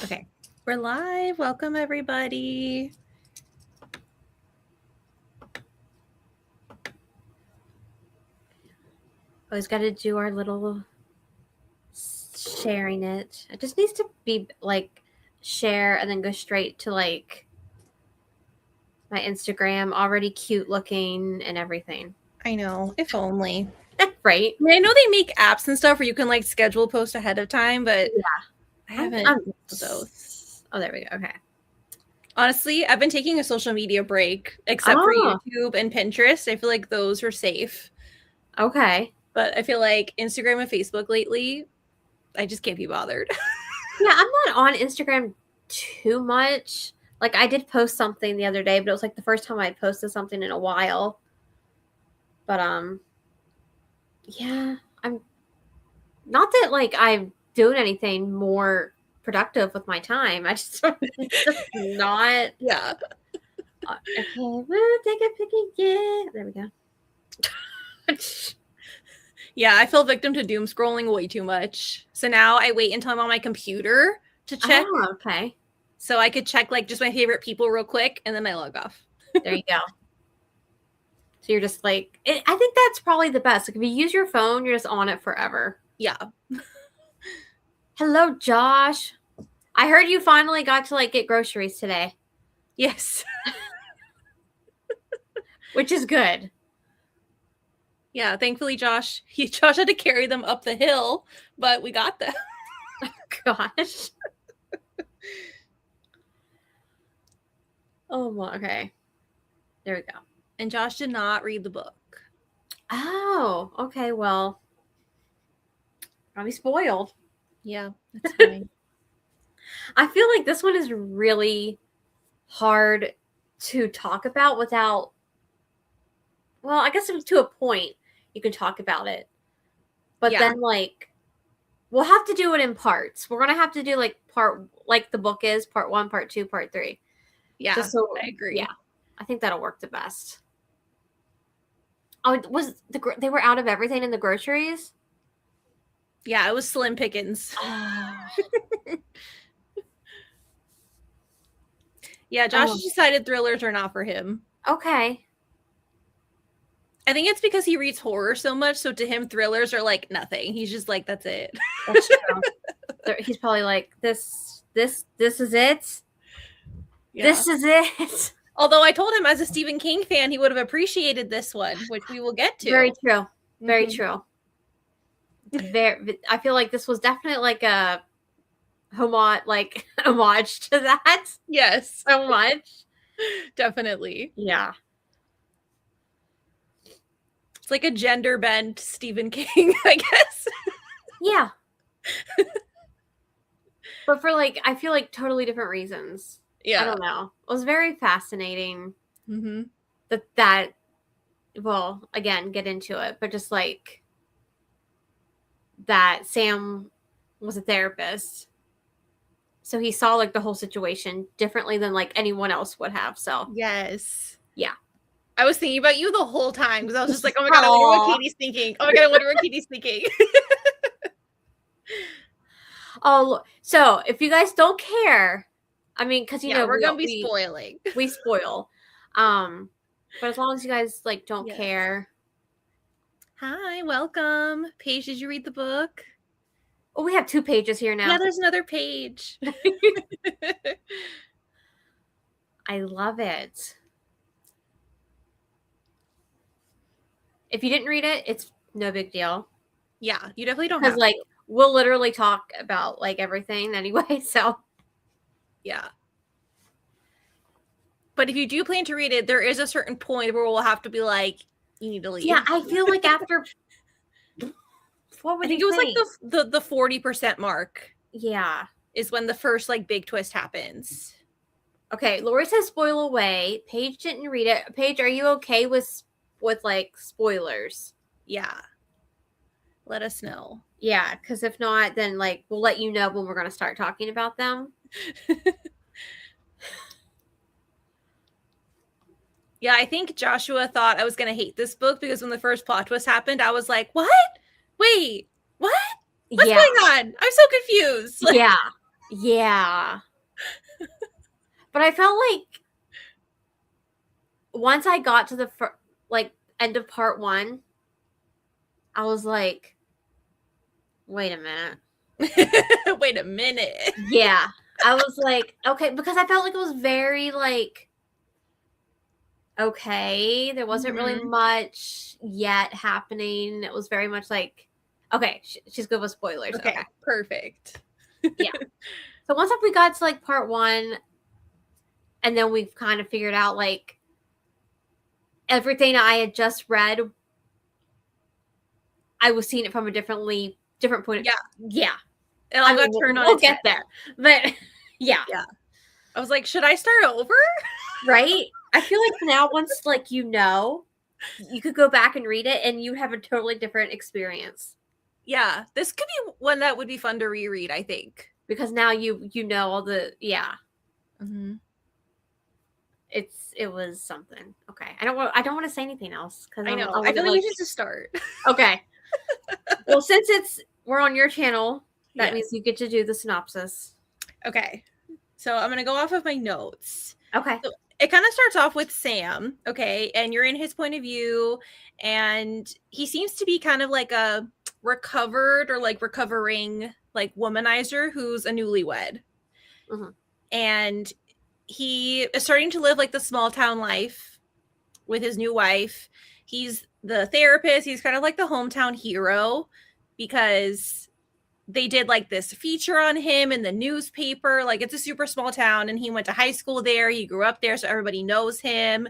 Okay, we're live. Welcome, everybody. Always got to do our little sharing it. It just needs to be like share and then go straight to like my Instagram, already cute looking and everything. I know, if only. Right? I mean, I know they make apps and stuff where you can like schedule post ahead of time, but yeah, I haven't those. Oh, there we go. Okay. Honestly, I've been taking a social media break, except for YouTube and Pinterest. I feel like those are safe. Okay. But I feel like Instagram and Facebook lately, I just can't be bothered. Yeah, I'm not on Instagram too much. Like, I did post something the other day, but it was like the first time I posted something in a while. But, yeah, I'm not that like I'm doing anything more productive with my time. I just not. Yeah. Okay, we'll take a pic again. There we go. Yeah, I fell victim to doom scrolling way too much. So now I wait until I'm on my computer to check. Oh, okay. So I could check like just my favorite people real quick and then I log off. There you go. So you're just like, I think that's probably the best. Like if you use your phone, you're just on it forever. Yeah. Hello, Josh. I heard you finally got to like get groceries today. Yes. Which is good. Yeah, thankfully Josh had to carry them up the hill, but we got them. Gosh. Oh, well, okay. There we go. And Josh did not read the book. Oh, okay. Well, probably spoiled. Yeah, that's fine. I feel like this one is really hard to talk about without. Well, I guess to a point you can talk about it, but then like we'll have to do it in parts. We're gonna have to do like like the book is part 1, part 2, part 3. Yeah, just so, I agree. Yeah, I think that'll work the best. Oh, they were out of everything in the groceries? Yeah, it was slim pickings. Yeah, Josh decided thrillers are not for him. Okay. I think it's because he reads horror so much, so to him thrillers are like nothing. He's just like, that's it. That's true. He's probably like, this is it. Yeah. This is it. Although I told him as a Stephen King fan, he would have appreciated this one, which we will get to. Very true. Very true. I feel like this was definitely like a homage to that. Yes. So much. Definitely. Yeah. It's like a gender bent Stephen King, I guess. Yeah. But for like, I feel like totally different reasons. Yeah. I don't know. It was very fascinating. Mm-hmm. That, well, again, get into it, but just like that Sam was a therapist. So he saw like the whole situation differently than like anyone else would have. So yes. Yeah. I was thinking about you the whole time because I was just like, oh my God, I wonder what Katie's thinking. Oh my God, I wonder what Katie's thinking. Oh, so if you guys don't care, I mean, because you know we're gonna be spoiling. We spoil, but as long as you guys like don't care. Hi, welcome. Paige, did you read the book? Oh, we have 2 pages here now. Yeah, there's another page. I love it. If you didn't read it, it's no big deal. Yeah, you definitely don't have to. Because like we'll literally talk about like everything anyway. So yeah. But if you do plan to read it, there is a certain point where we'll have to be like, you need to leave. Yeah, I feel like after. I think it was like the 40% mark. Yeah. Is when the first like big twist happens. Okay, Lori says spoil away. Paige didn't read it. Paige, are you okay with like spoilers? Yeah. Let us know. Yeah, because if not, then like we'll let you know when we're going to start talking about them. Yeah, I think Joshua thought I was going to hate this book because when the first plot twist happened, I was like, what? Wait, what? What's going on? I'm so confused. Like, yeah. Yeah. But I felt like once I got to the like end of part 1, I was like, wait a minute. Wait a minute. Yeah. I was like, okay, because I felt like it was very like okay, there wasn't really much yet happening. It was very much like okay, she's good with spoilers. Okay, Okay. perfect. Yeah. So once we got to like part 1 and then we've kind of figured out like everything I had just read, I was seeing it from a different point of yeah. It all got turned on. We'll get there. But yeah. Yeah. I was like, should I start over? Right? I feel like now once like you could go back and read it and you have a totally different experience. Yeah. This could be one that would be fun to reread, I think. Because now you know all the Mm-hmm. It was something. Okay. I don't want to say anything else because I know. I feel like we should just start. Okay. Well, since we're on your channel, that Yes. means you get to do the synopsis. Okay. So I'm gonna go off of my notes. Okay. So it kind of starts off with Sam, okay, and you're in his point of view, and he seems to be kind of like a recovered or like recovering like womanizer who's a newlywed. Mhm. And he is starting to live like the small town life with his new wife. He's the therapist. He's kind of like the hometown hero because they did like this feature on him in the newspaper. Like it's a super small town and he went to high school there. He grew up there, so everybody knows him.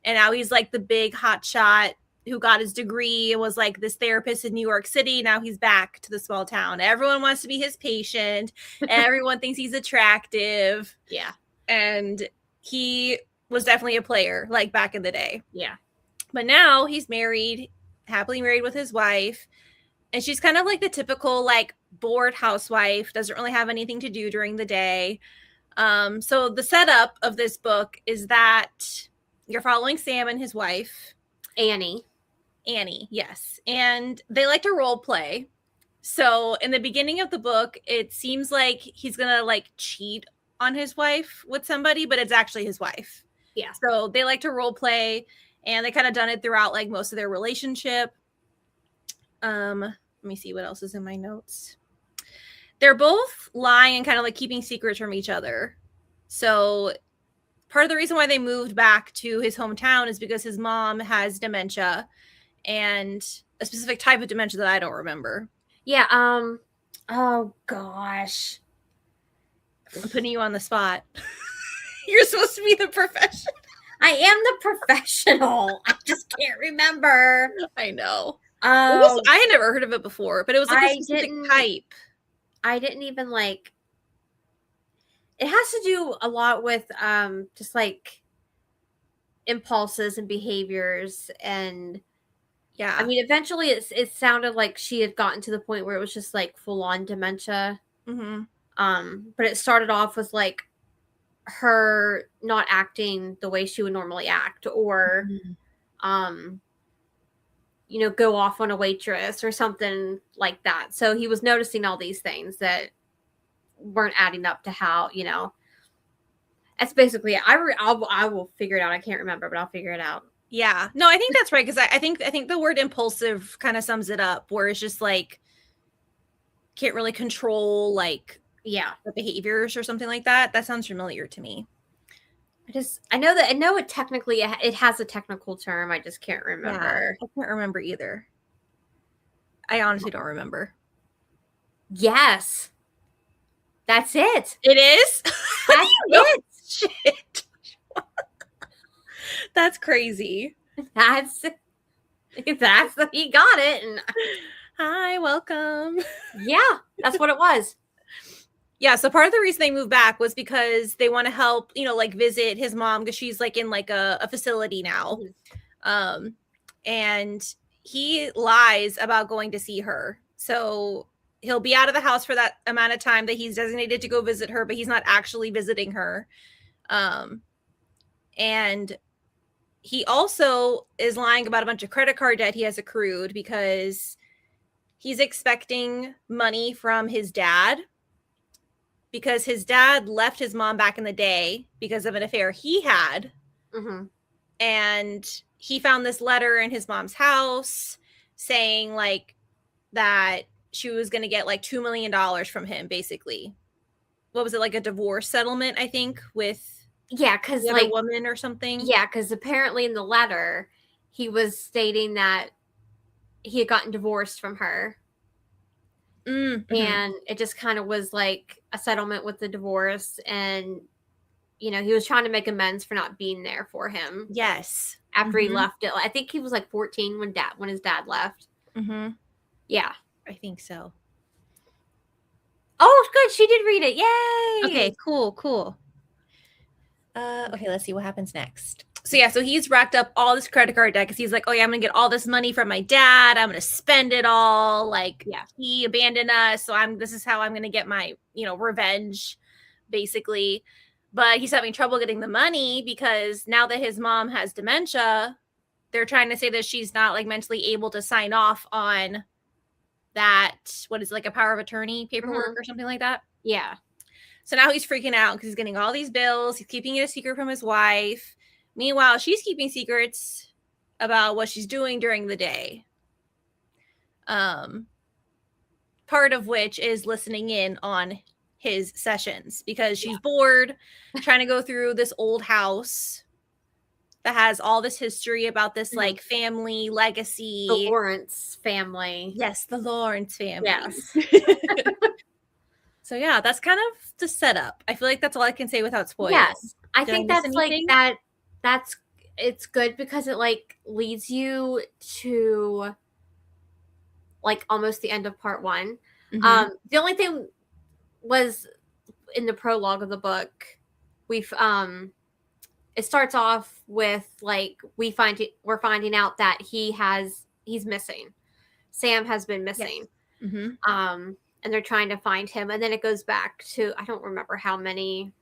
And now he's like the big hot shot who got his degree and was like this therapist in New York City. Now he's back to the small town. Everyone wants to be his patient. Everyone thinks he's attractive. Yeah. And he was definitely a player like back in the day. Yeah. But now he's married, happily married with his wife. And she's kind of like the typical like bored housewife, doesn't really have anything to do during the day. So the setup of this book is that you're following Sam and his wife. Annie, yes. And they like to role play. So in the beginning of the book, it seems like he's going to like cheat on his wife with somebody, but it's actually his wife. Yeah. So they like to role play and they kind of done it throughout like most of their relationship. Let me see what else is in my notes. They're both lying and kind of like keeping secrets from each other. So part of the reason why they moved back to his hometown is because his mom has dementia and a specific type of dementia that I don't remember. Yeah. Oh gosh. I'm putting you on the spot. You're supposed to be the professional. I am the professional. I just can't remember. I know. I had never heard of it before, but it was like a specific type. I didn't even like. It has to do a lot with just like impulses and behaviors, and yeah. I mean, eventually it sounded like she had gotten to the point where it was just like full on dementia. Mm-hmm. But it started off with like her not acting the way she would normally act, or go off on a waitress or something like that. So he was noticing all these things that weren't adding up to how, that's basically it. I will figure it out. I can't remember, but I'll figure it out. Yeah. No, I think that's right. Cause I think the word impulsive kind of sums it up, where it's just like, can't really control like, the behaviors or something like that. That sounds familiar to me. I know it technically, it has a technical term. I just can't remember. Yeah, I can't remember either. I honestly don't remember. Yes. That's it. It is? That's it. Shit. That's crazy. He got it. And hi, welcome. Yeah, that's what it was. Yeah, so part of the reason they moved back was because they want to help, like visit his mom because she's like in like a facility now. Mm-hmm. And he lies about going to see her. So he'll be out of the house for that amount of time that he's designated to go visit her, but he's not actually visiting her. And he also is lying about a bunch of credit card debt he has accrued because he's expecting money from his dad. because his dad left his mom back in the day because of an affair he had. Mm-hmm. And he found this letter in his mom's house saying like that she was going to get like $2 million from him, basically. What was it, like a divorce settlement, I think, with because the other woman or something? Yeah, because apparently in the letter, he was stating that he had gotten divorced from her. Mm-hmm. And it just kind of was like a settlement with the divorce. And, he was trying to make amends for not being there for him. Yes. After he left it. I think he was like 14 when his dad left. Mm-hmm. Yeah. I think so. Oh, good. She did read it. Yay. Okay, cool. Okay, let's see what happens next. So yeah, so he's racked up all this credit card debt because he's like, oh yeah, I'm gonna get all this money from my dad. I'm gonna spend it all. Like, yeah, he abandoned us, so this is how I'm gonna get my, revenge, basically. But he's having trouble getting the money because now that his mom has dementia, they're trying to say that she's not like mentally able to sign off on that. What is it, like a power of attorney paperwork or something like that? Yeah. So now he's freaking out because he's getting all these bills. He's keeping it a secret from his wife. Meanwhile, she's keeping secrets about what she's doing during the day. Part of which is listening in on his sessions because she's bored trying to go through this old house that has all this history about this like family legacy. The Lawrence family. Yes, the Lawrence family. Yes. So yeah, that's kind of the setup. I feel like that's all I can say without spoiling. Yes. I think that's anything? Like it's good because it like leads you to like almost the end of part 1. The only thing was in the prologue of the book, it starts off with like we're finding out that he's missing. Sam has been missing. Yes. And they're trying to find him, and then it goes back to I don't remember how many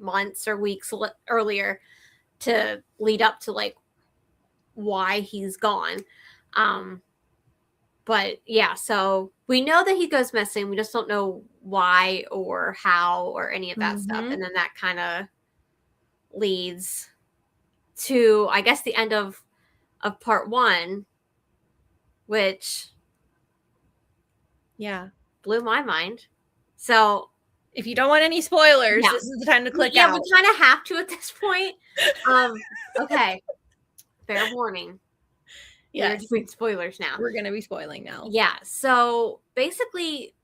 months or weeks earlier to lead up to like why he's gone. But yeah, so we know that he goes missing. We just don't know why or how or any of that stuff. And then that kind of leads to, I guess, the end of part 1, which blew my mind. So if you don't want any spoilers, this is the time to click out. Yeah, we kind of have to at this point. Okay. Fair warning. Yeah, we're doing spoilers now. We're gonna be spoiling now. Yeah. So basically,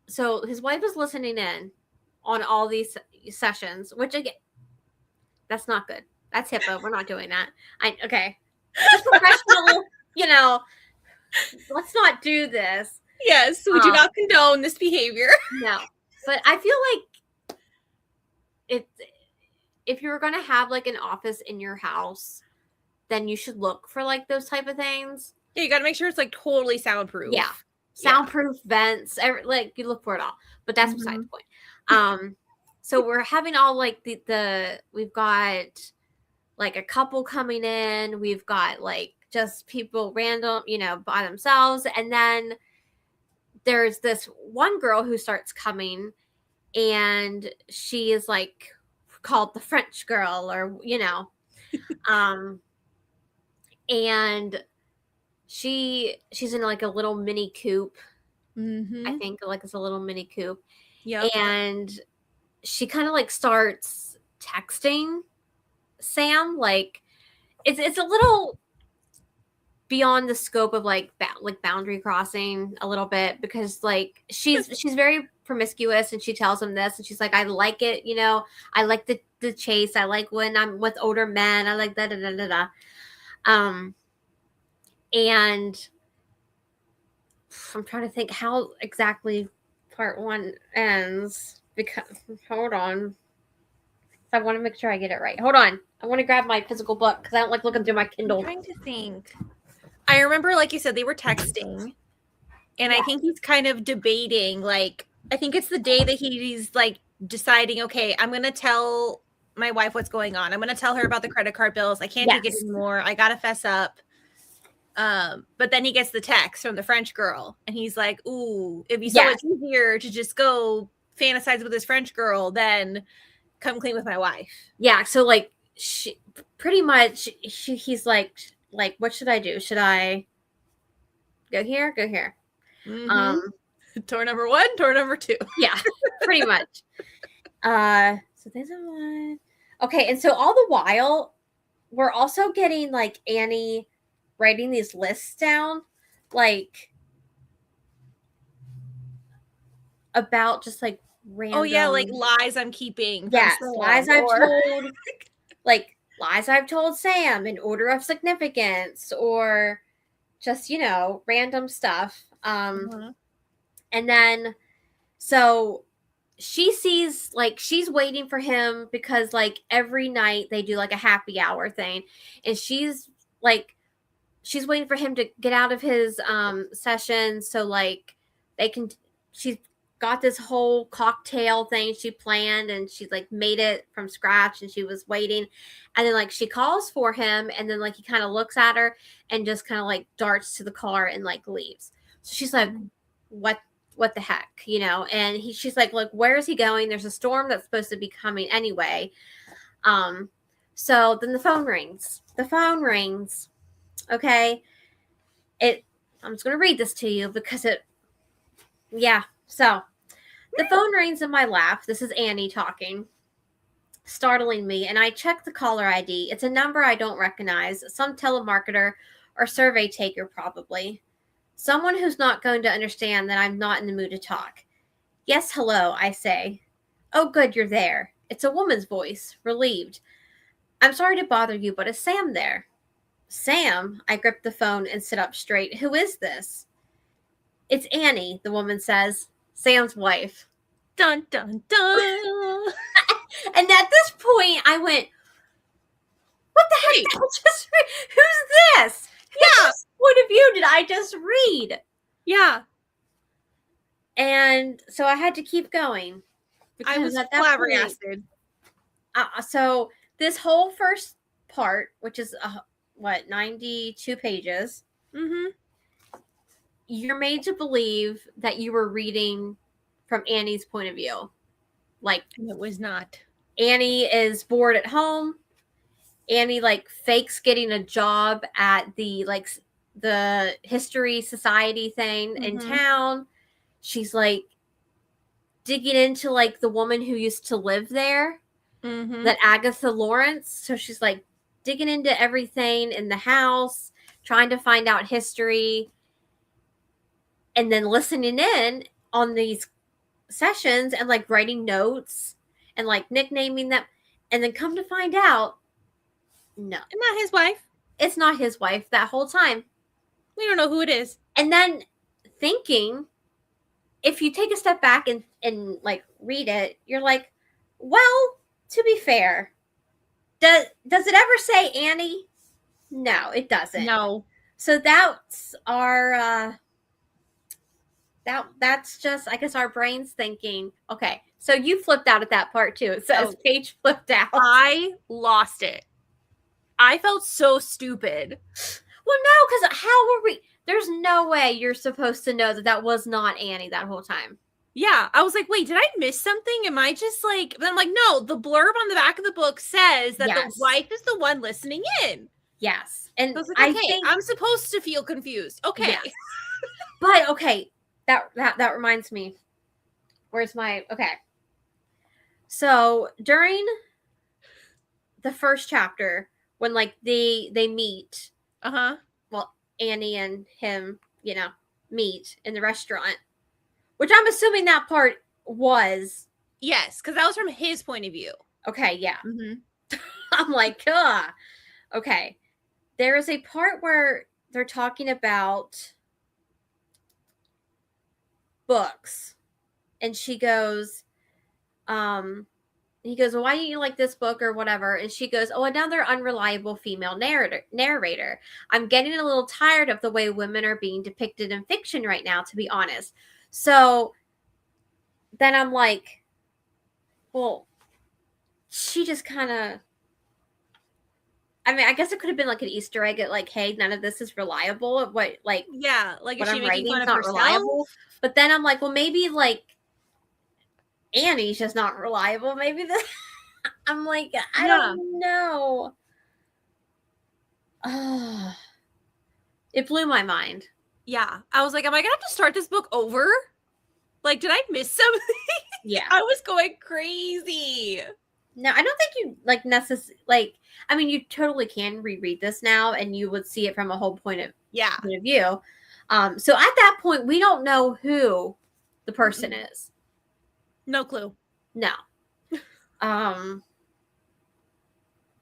so his wife is listening in on all these sessions, which again, that's not good. That's HIPAA. We're not doing that. Okay. Just professional, let's not do this. Yes, we do not condone this behavior. No. But I feel like if you're going to have like an office in your house, then you should look for like those type of things. Yeah, you got to make sure it's like totally soundproof. Yeah. Soundproof vents, like you look for it all. But that's beside the point. So we're having all like we've got like a couple coming in. We've got like just people random, by themselves. And then there's this one girl who starts coming, and she is like called the French girl, or and she's in like a little mini coupe. I think like it's a little mini coupe. Yeah. And she kind of like starts texting Sam, like it's a little beyond the scope of like boundary crossing a little bit, because like she's very promiscuous, and she tells him this, and she's like, I like it, I like the chase, I like when I'm with older men, I like da. And I'm trying to think how exactly part 1 ends, because hold on, I want to make sure I get it right. Hold on, I want to grab my physical book because I don't like looking through my Kindle. I'm trying to think. I remember, like you said, they were texting, and I think he's kind of debating, like, I think it's the day that he's like deciding, okay, I'm going to tell my wife what's going on. I'm going to tell her about the credit card bills. I can't take it anymore. I got to fess up. But then he gets the text from the French girl, and he's like, ooh, it'd be so Yes. much easier to just go fantasize with this French girl than come clean with my wife. Yeah, so like she pretty much he's like what should I do? Should I go here? Go here. Tour number 1, tour number 2. Yeah, pretty much. So there's a one. Okay, and so all the while we're also getting like Annie writing these lists down, like about just like random. Oh yeah, like lies I'm keeping. Yes, Sam, lies I've told. Like lies I've told Sam in order of significance, or just random stuff. And then so she sees like she's waiting for him because like every night they do like a happy hour thing, and she's waiting for him to get out of his session so like they can. She's got this whole cocktail thing she planned, and she like made it from scratch, and she was waiting, and then like she calls for him, and then like he kind of looks at her and just kind of like darts to the car and like leaves. So she's like, what the heck, and she's like, look, where is he going? There's a storm that's supposed to be coming anyway. So then the phone rings. Okay. I'm just going to read this to you because so the phone rings in my lap. This is Annie talking, startling me, and I check the caller ID. It's a number I don't recognize, some telemarketer or survey taker probably. Someone who's not going to understand that I'm not in the mood to talk. Yes, hello, I say. Oh, good, you're there. It's a woman's voice, relieved. I'm sorry to bother you, but is Sam there? Sam? I grip the phone and sit up straight. Who is this? It's Annie, the woman says. Sam's wife. Dun, dun, dun. And at this point, I went, what the heck? Who's this? Yeah. What of you did I just read? Yeah. And so I had to keep going. I was flabbergasted. So this whole first part, which is 92 pages, you're made to believe that you were reading from Annie's point of view. Like, it was not. Annie is bored at home. Annie like fakes getting a job at the history society thing in town. She's like digging into like the woman who used to live there, that Agatha Lawrence. So she's like digging into everything in the house, trying to find out history, and then listening in on these sessions and like writing notes and like nicknaming them, and then come to find out, no, not his wife. It's not his wife that whole time. We don't know who it is. And then thinking, if you take a step back and like read it, you're like, well, to be fair, does it ever say Annie? No, it doesn't. No. So that's our that's just, I guess, our brains thinking, okay, so you flipped out at that part too. It says page flipped out. I lost it. I felt so stupid. Well, no, because how were we? There's no way you're supposed to know that was not Annie that whole time. Yeah, I was like, wait, did I miss something? Am I just like? But I'm like, no. The blurb on the back of the book says that the wife is the one listening in. Yes, and I was like, okay, I'm supposed to feel confused. Okay, yes. But okay, that reminds me. Where's my okay? So during the first chapter, when like they meet, well, Annie and him, meet in the restaurant, which I'm assuming that part was, yes, because that was from his point of view. Okay, yeah. I'm like, okay. There is a part where they're talking about books, and she goes, he goes, well, why do you like this book or whatever? And she goes, oh, another unreliable female narrator. I'm getting a little tired of the way women are being depicted in fiction right now, to be honest. So then I'm like, well, she just kind of I mean, I guess it could have been like an Easter egg at like, hey, none of this is reliable. What like Yeah, like, is what she I'm making writing fun is of not herself? reliable. But then I'm like, well, maybe like Annie's just not reliable. Maybe this. I'm like, I Yeah. don't know. Oh, it blew my mind. Yeah. I was like, am I gonna have to start this book over? Like, did I miss something? Yeah. I was going crazy. No, I don't think you like necessarily like. I mean, you totally can reread this now, and you would see it from a whole point of view. So at that point, we don't know who the person is. No clue. No.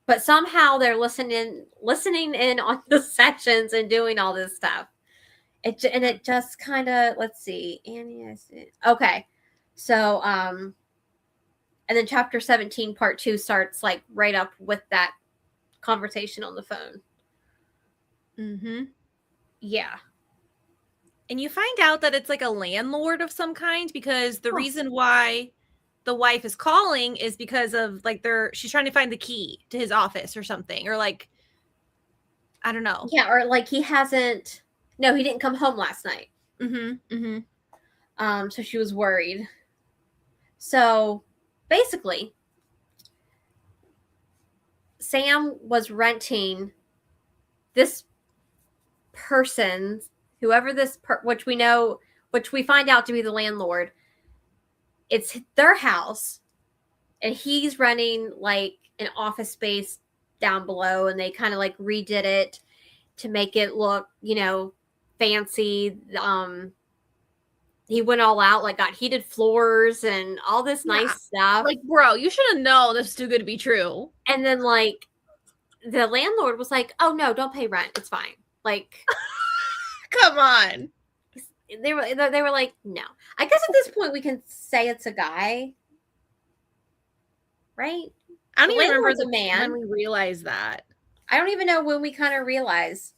But somehow they're listening in on the sessions and doing all this stuff. It just kind of, let's see, Annie. I see. Okay, so and then chapter 17, part 2 starts like right up with that conversation on the phone. Mm-hmm. Yeah. And you find out that it's like a landlord of some kind, because the reason why the wife is calling is because of like she's trying to find the key to his office or something, or like, I don't know. Yeah, or like he didn't come home last night. Mm-hmm. Mm-hmm. So she was worried. So basically, Sam was renting this person's, whoever which we find out to be the landlord. It's their house, and he's running like an office space down below, and they kind of like redid it to make it look, fancy. He went all out, like got heated floors and all this nice stuff. Like, bro, you should have known this is too good to be true. And then like the landlord was like, "Oh no, don't pay rent. It's fine." Like, come on. They were like, "No." I guess at this point we can say it's a guy, right? I don't even remember the man. when we realized that. I don't even know when we kind of realized.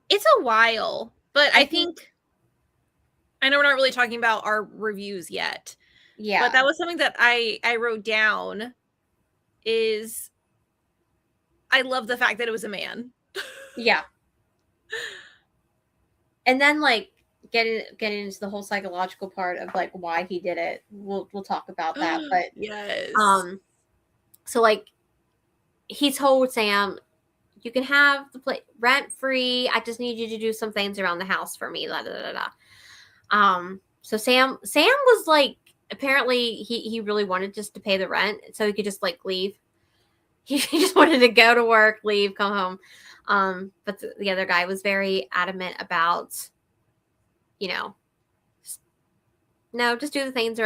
It's a while, but I think I know we're not really talking about our reviews yet. Yeah. But that was something that I wrote down, is I love the fact that it was a man. Yeah. And then like getting into the whole psychological part of like why he did it. We'll talk about that. But yes. So like he told Sam, "You can have the place rent free. I just need you to do some things around the house for me." Da, da, da, da. So Sam was like, apparently he really wanted just to pay the rent so he could just like leave. He just wanted to go to work, leave, come home. But the other guy was very adamant about, no, just do the things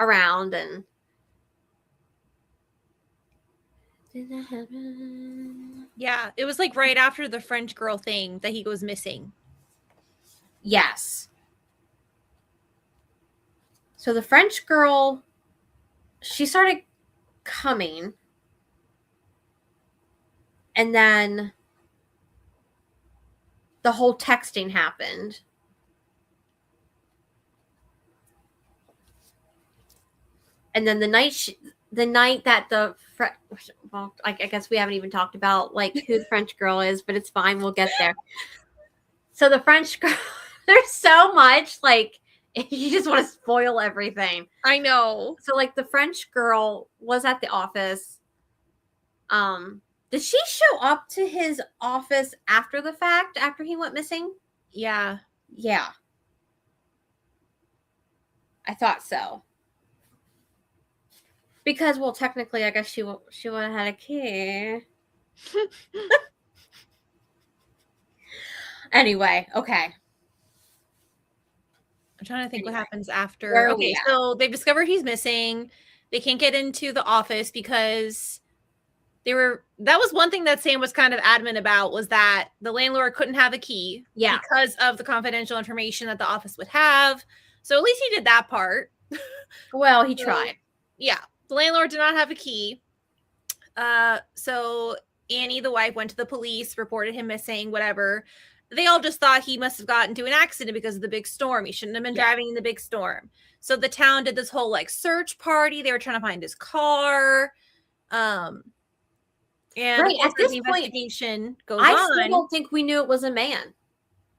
around and. Did that happen? Yeah, it was like right after the French girl thing that he goes missing. Yes. So the French girl, she started coming, and then the whole texting happened. And then the night that I guess we haven't even talked about like who the French girl is, but it's fine. We'll get there. So the French girl, there's so much like you just want to spoil everything. I know. So like the French girl was at the office. Did she show up to his office after the fact, after he went missing? Yeah. Yeah. I thought so. Because, well, technically, I guess she would have had a key. Anyway, okay. I'm trying to think what happens after. Okay, so they discover he's missing. They can't get into the office because that was one thing that Sam was kind of adamant about, was that the landlord couldn't have a key because of the confidential information that the office would have. So at least he did that part. Well, he tried. Yeah. The landlord did not have a key. So Annie, the wife, went to the police, reported him missing, whatever. They all just thought he must have gotten into an accident because of the big storm. He shouldn't have been driving in the big storm. So the town did this whole like search party. They were trying to find his car. And of Right, course, at as this the point, investigation goes I still on, don't think we knew it was a man.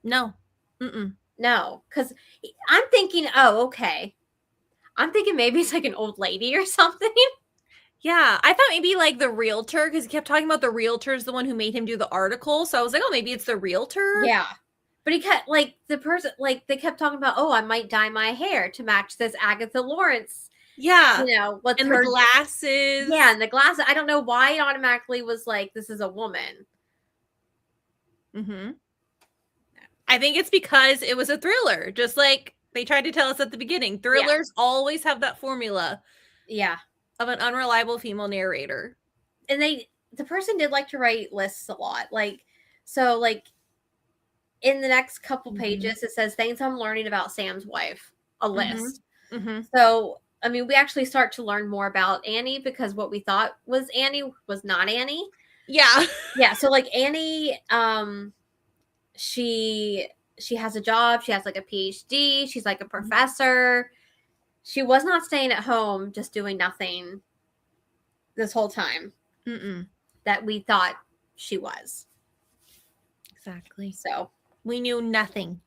no, mm-mm. No, because I'm thinking, oh, okay. I'm thinking maybe it's like an old lady or something. Yeah, I thought maybe like the realtor, because he kept talking about the realtor's the one who made him do the article. So I was like, oh, maybe it's the realtor. Yeah. But he kept, like, the person, like, they kept talking about, oh, I might dye my hair to match this Agatha Lawrence, Yeah, with and the her. glasses. Yeah, and the glasses. I don't know why it automatically was like, this is a woman. Mm-hmm. I think it's because it was a thriller, just like they tried to tell us at the beginning. Thrillers always have that formula Yeah. of an unreliable female narrator. And the person did like to write lists a lot. Like, so, like, in the next couple pages, it says things I'm learning about Sam's wife, a list. Mm-hmm. So, I mean, we actually start to learn more about Annie because what we thought was Annie was not Annie. Yeah. Yeah. So, like, Annie, she has a job. She has like a PhD. She's like a professor. She was not staying at home just doing nothing this whole time. Mm-mm. That we thought she was. Exactly. So we knew nothing.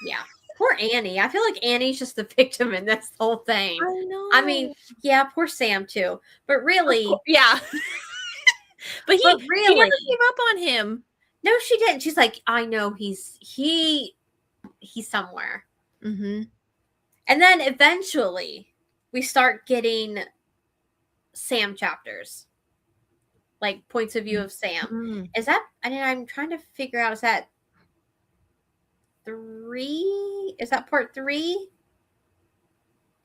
Yeah. Poor Annie. I feel like Annie's just the victim in this whole thing. I know. I mean, yeah, poor Sam too. But really, yeah. But she never gave up on him. No, she didn't. She's like, I know he's somewhere. Mm-hmm. And then eventually we start getting Sam chapters. Like points of view of Sam. Mm-hmm. Is that, I'm trying to figure out, is that 3? Is that part 3?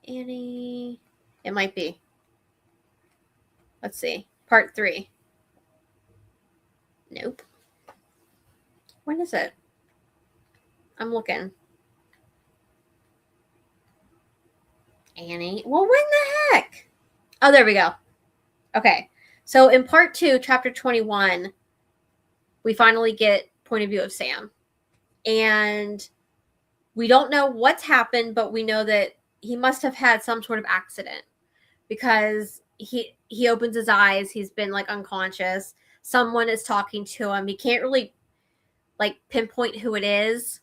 Annie. It might be. Let's see. Part 3. Nope. When is it? I'm looking. Annie. Well, when the heck? Oh, there we go. Okay. So in part 2, chapter 21, we finally get point of view of Sam. And we don't know what's happened, but we know that he must have had some sort of accident because he opens his eyes. He's been like unconscious. Someone is talking to him. He can't really like pinpoint who it is,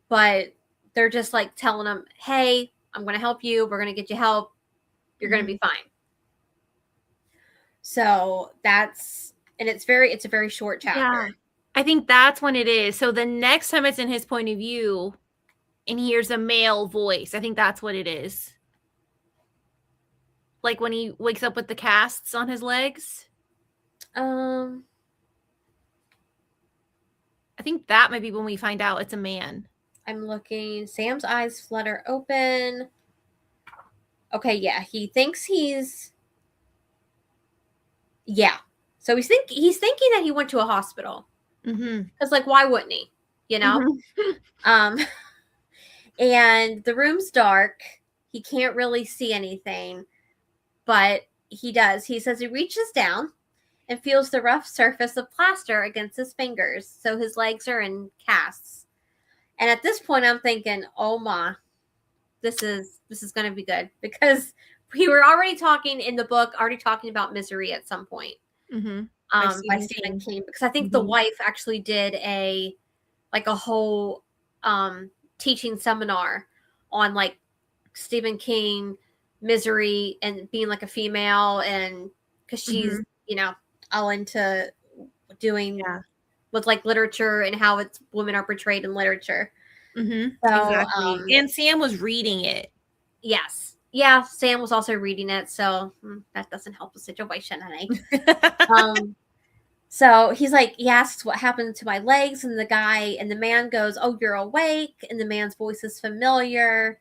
but they're just like telling him, hey, I'm going to help you. We're going to get you help. You're going to be fine. So it's a very short chapter. Yeah. I think that's when it is. So the next time it's in his point of view and he hears a male voice, I think that's what it is. Like when he wakes up with the casts on his legs. I think that might be when we find out it's a man. I'm looking. Sam's eyes flutter open. Okay, yeah. He thinks he's... Yeah. So he's thinking that he went to a hospital. Because, like, why wouldn't he? You know? And the room's dark. He can't really see anything. But he does. He says he reaches down and feels the rough surface of plaster against his fingers. So his legs are in casts. And at this point, I'm thinking, oh my, this is going to be good. Because we were already talking in the book, about Misery at some point. By Stephen King. Because I think the wife actually did a whole teaching seminar on like Stephen King, Misery, and being like a female, and because she's all into doing with like literature and how it's women are portrayed in literature. So, exactly. And Sam was reading it. Yes. Yeah, Sam was also reading it, so that doesn't help the situation, honey. So he's like, he asks what happened to my legs, and the man goes, oh, you're awake, and the man's voice is familiar.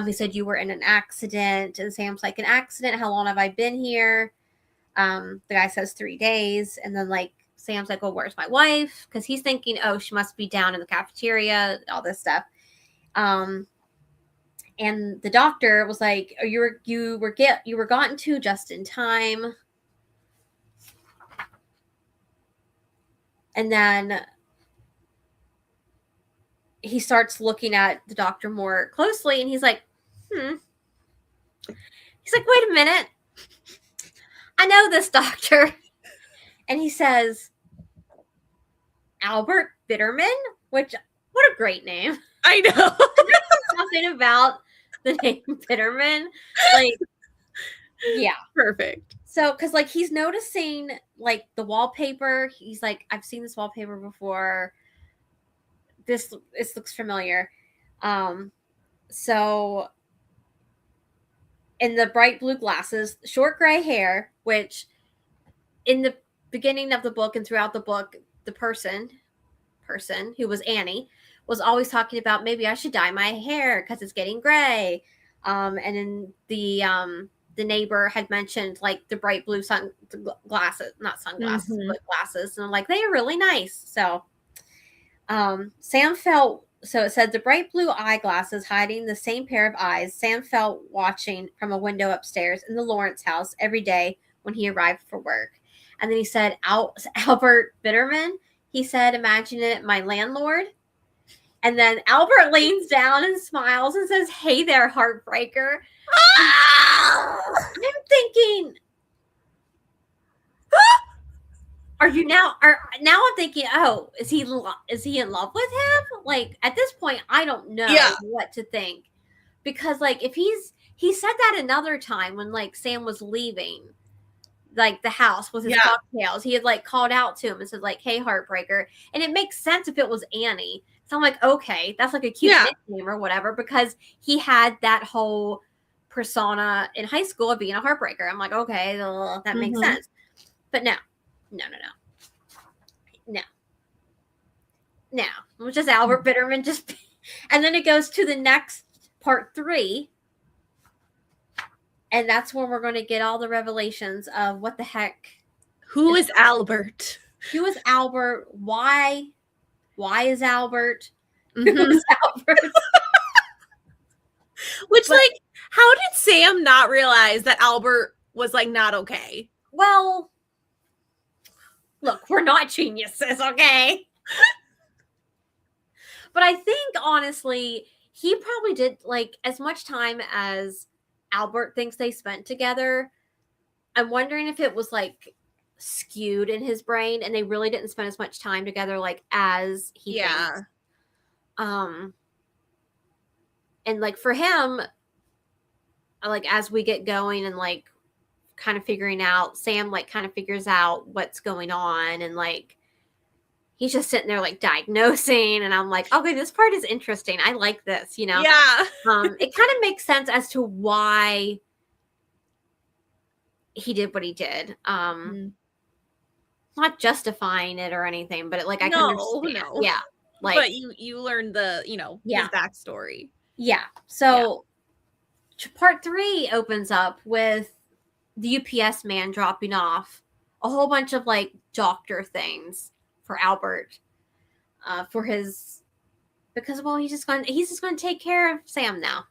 He said, you were in an accident, and Sam's like, an accident? How long have I been here? The guy says 3 days, and then like Sam's like, well, where's my wife? Because he's thinking, oh, she must be down in the cafeteria, all this stuff. And the doctor was like, oh, you were gotten to just in time. And then he starts looking at the doctor more closely, and he's like, He's like, wait a minute. I know this doctor. And he says, Albert Bitterman? Which, what a great name. I know. Something about the name Bitterman. Like, yeah. Perfect. So, because, like, he's noticing, like, the wallpaper. He's like, I've seen this wallpaper before. This looks familiar. So, in the bright blue glasses, short gray hair, which in the beginning of the book and throughout the book, the person who was Annie was always talking about maybe I should dye my hair because it's getting gray. And then the neighbor had mentioned like the bright blue glasses, not sunglasses, but glasses, and I'm like, they are really nice. So Sam felt. So it said the bright blue eyeglasses hiding the same pair of eyes Sam felt watching from a window upstairs in the Lawrence house every day when he arrived for work. And then he said, Albert Bitterman. He said, imagine it, my landlord. And then Albert leans down and smiles and says, hey there, heartbreaker. I'm thinking, now I'm thinking, oh, is he in love with him? Like, at this point, I don't know what to think. Because, like, if he said that another time when, like, Sam was leaving, like, the house with his cocktails. He had, like, called out to him and said, like, hey, heartbreaker. And it makes sense if it was Annie. So I'm like, okay, that's, like, a cute nickname or whatever, because he had that whole persona in high school of being a heartbreaker. I'm like, okay, that makes sense. But no. No. It was just Albert Bitterman. And then it goes to the next part 3. And that's when we're going to get all the revelations of what the heck. Who is Albert? Who is Albert? Why is Albert? Who is Albert? Which, like, how did Sam not realize that Albert was, like, not okay? Well, look, we're not geniuses, okay? But I think, honestly, he probably did, like, as much time as Albert thinks they spent together. I'm wondering if it was, like, skewed in his brain and they really didn't spend as much time together, like, as he thinks. And, like, for him, like, as we get going and, like, kind of figuring out, Sam, like, kind of figures out what's going on, and, like, he's just sitting there, like, diagnosing, and I'm like, okay, this part is interesting. I like this, you know? Yeah. It kind of makes sense as to why he did what he did. Not justifying it or anything, but I can understand. No. Yeah. Like, but you learned the, his backstory. Yeah. So part 3 opens up with the UPS man dropping off a whole bunch of, like, doctor things for Albert, because he's just going to take care of Sam now.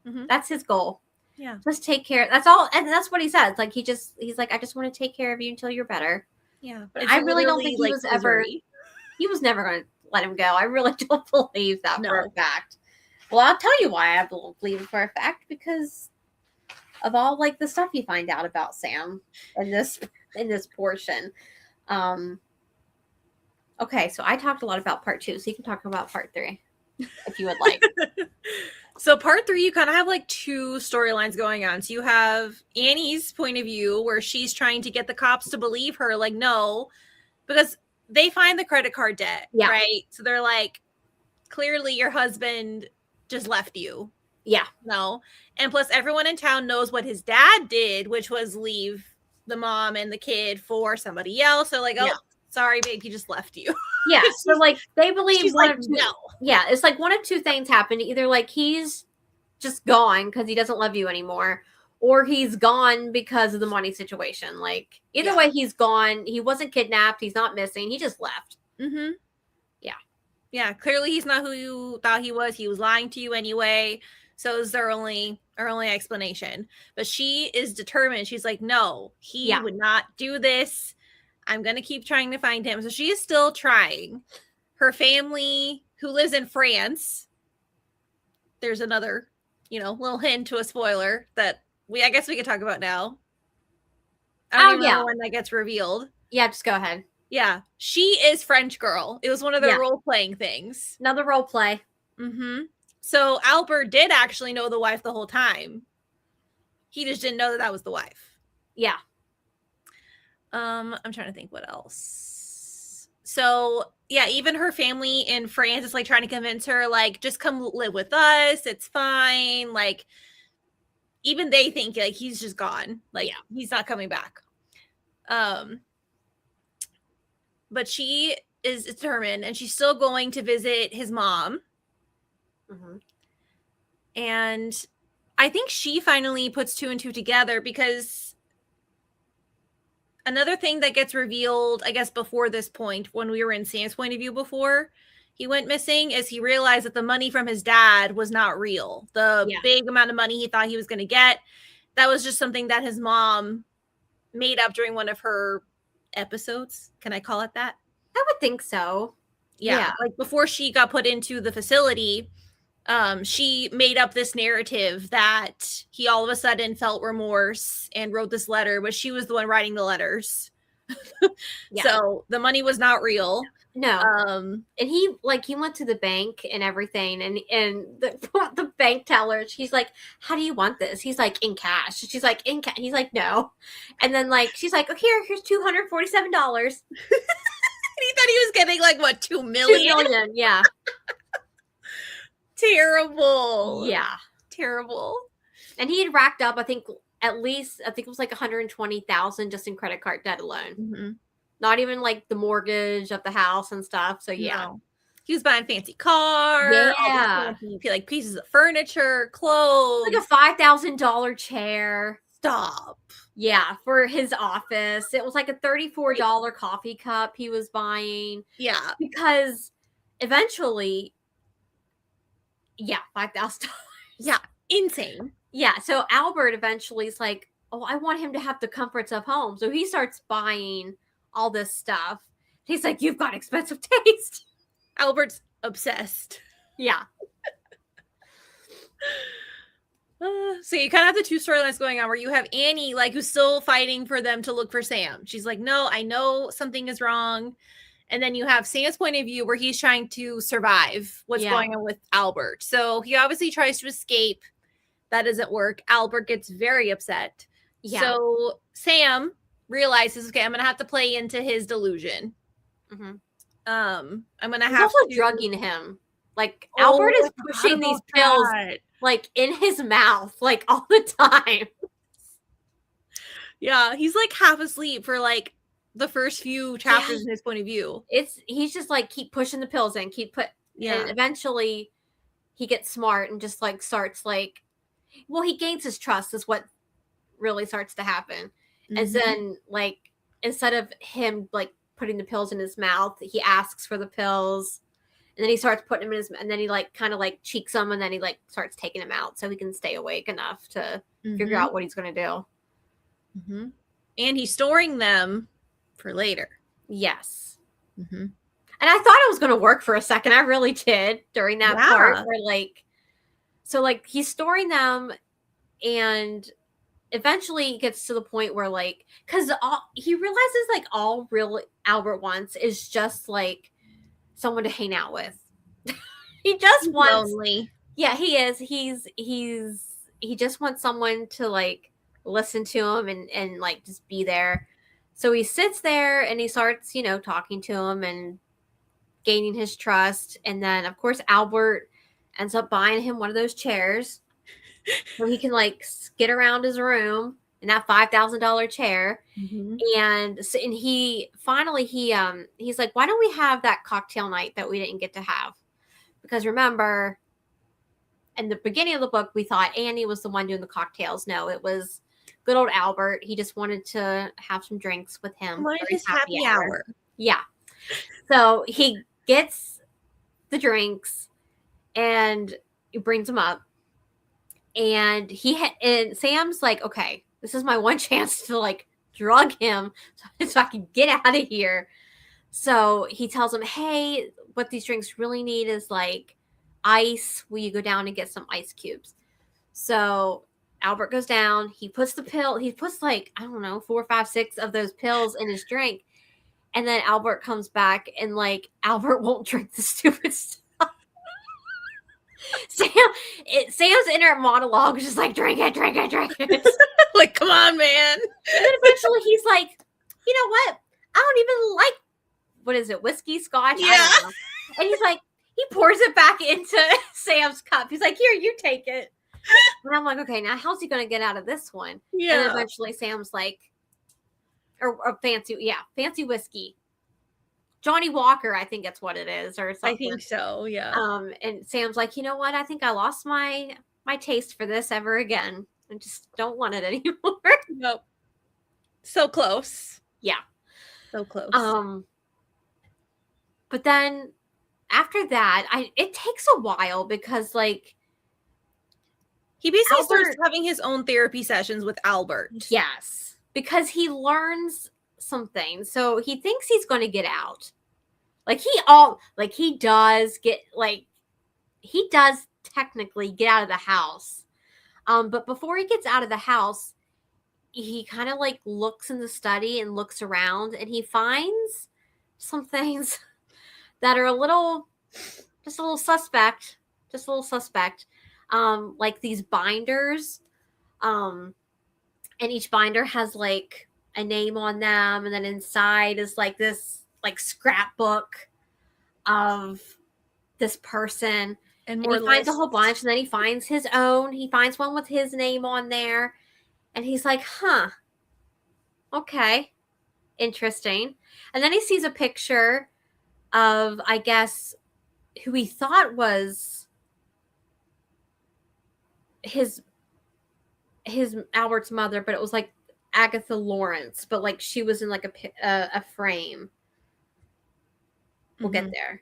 That's his goal. Yeah. Just take care. That's all. And that's what he says. Like, he's like, I just want to take care of you until you're better. Yeah. But I really don't think he was never going to let him go. I really don't believe that for a fact. Well, I'll tell you why I believe it for a fact, because of all, like, the stuff you find out about Sam in this portion. Okay, so I talked a lot about part 2, so you can talk about part 3 if you would like. So part 3, you kind of have, like, 2 storylines going on. So you have Annie's point of view, where she's trying to get the cops to believe her, like, no, because they find the credit card debt, right? So they're like, clearly your husband just left you. Yeah. No. And plus everyone in town knows what his dad did, which was leave the mom and the kid for somebody else. So, like, sorry, babe, he just left you. Yeah. So, like, they believe one of two. No. Yeah, it's like one of 2 things happened. Either, like, he's just gone because he doesn't love you anymore, or he's gone because of the money situation. Like, either way, he's gone. He wasn't kidnapped. He's not missing. He just left. Yeah. Clearly, he's not who you thought he was. He was lying to you anyway. So is their only explanation. But she is determined. She's like, no, he would not do this. I'm going to keep trying to find him. So she is still trying. Her family, who lives in France, there's another, little hint to a spoiler that I guess we could talk about now. I don't Oh, even yeah. remember when that gets revealed. Yeah, just go ahead. Yeah, she is French girl. It was one of the Yeah. role-playing things. Another role play. So Albert did actually know the wife the whole time. He just didn't know that that was the wife. Yeah. I'm trying to think what else. So yeah, even her family in France is like trying to convince her, like, just come live with us. It's fine. Like, even they think like he's just gone. Like, Yeah. he's not coming back. But she is determined, and she's still going to visit his mom. Mm-hmm. And I think she finally puts two and two together, because another thing that gets revealed, I guess, before this point, when we were in Sam's point of view before he went missing, is he realized that the money from his dad was not real. The Yeah. big amount of money he thought he was going to get, that was just something that his mom made up during one of her episodes. Can I call it that? I would think so. Yeah. Like, before she got put into the facility, she made up this narrative that he all of a sudden felt remorse and wrote this letter, but she was the one writing the letters. Yeah. So the money was not real. No. And he went to the bank and everything, and the bank teller, she's like, "How do you want this?" He's like, "In cash." She's like, "In cash." He's like, "No." And then she's like, "Oh, here's $247." He thought he was getting like, what, 2 million? 2 million, yeah. Terrible. Yeah. Terrible. And he had racked up, I think it was like 120,000 just in credit card debt alone. Mm-hmm. Not even like the mortgage of the house and stuff. So yeah. No. He was buying fancy cars, all these fancy, like, pieces of furniture, clothes. Like a $5,000 chair. Stop. Yeah, for his office. It was like a $34 coffee cup he was buying. Yeah. Because eventually, yeah, $5,000. Yeah, insane. Yeah, so Albert eventually is like, "Oh, I want him to have the comforts of home." So he starts buying all this stuff. He's like, "You've got expensive taste." Albert's obsessed. Yeah. So you kind of have the two storylines going on, where you have Annie, like, who's still fighting for them to look for Sam. She's like, "No, I know something is wrong." And then you have Sam's point of view, where he's trying to survive what's going on with Albert. So he obviously tries to escape. That doesn't work. Albert gets very upset. Yeah. So Sam realizes, okay, I'm going to have to play into his delusion. Mm-hmm. I'm going to He's have also to... drugging him. Like, Albert is pushing these pills, like, in his mouth, like, all the time. Yeah, he's like half asleep for like the first few chapters in his point of view. He's just like, keep pushing the pills in, and eventually he gets smart and just like starts like, well, he gains his trust is what really starts to happen. Mm-hmm. And then, like, instead of him like putting the pills in his mouth, he asks for the pills, and then he starts putting them in his, and then he like kind of like cheeks them, and then he like starts taking them out so he can stay awake enough to figure out what he's going to do. Mm-hmm. And he's storing them for later. Yes. Mm-hmm. And I thought it was going to work for a second. I really did during that part where like, so like he's storing them, and eventually it gets to the point where like, because he realizes like all real Albert wants is just like someone to hang out with. He just wants lonely. Yeah, he is. He just wants someone to like listen to him and like just be there. So he sits there and he starts, talking to him and gaining his trust. And then of course Albert ends up buying him one of those chairs so he can like skid around his room in that $5,000 chair. Mm-hmm. And he finally he's like, "Why don't we have that cocktail night that we didn't get to have?" Because remember, in the beginning of the book, we thought Annie was the one doing the cocktails. No, it was good old Albert. He just wanted to have some drinks with him. Wanted his happy hour. Yeah. So he gets the drinks and he brings them up. And and Sam's like, "Okay, this is my one chance to like drug him so I can get out of here." So he tells him, "Hey, what these drinks really need is like ice. Will you go down and get some ice cubes?" So Albert goes down. He puts like, I don't know, 4, 5, 6 of those pills in his drink. And then Albert comes back and like Albert won't drink the stupid stuff. Sam's inner monologue is just like, drink it, drink it, drink it. Like, come on, man. And then eventually he's like, you know what? I don't even like, what is it, whiskey, scotch? Yeah. I don't know. And he's like, he pours it back into Sam's cup. He's like, here, you take it. And I'm like, okay, now how's he going to get out of this one? Yeah. And then eventually Sam's like, or fancy whiskey. Johnny Walker, I think that's what it is, or something. I think so, yeah. And Sam's like, you know what? I think I lost my taste for this ever again. I just don't want it anymore. Nope. So close. Yeah. So close. But then after that, it takes a while because like he basically starts having his own therapy sessions with Albert. Yes. Because he learns something. So he thinks he's going to get out. He does technically get out of the house. But before he gets out of the house, he kind of like looks in the study and looks around and he finds some things that are just a little suspect. Like these binders. And each binder has like a name on them. And then inside is like this like scrapbook of this person. And he finds a whole bunch, and then he finds his own. He finds one with his name on there. And he's like, huh, okay, interesting. And then he sees a picture of, I guess, who he thought was his Albert's mother, but it was like Agatha Lawrence, but like she was in like a frame. We'll get there.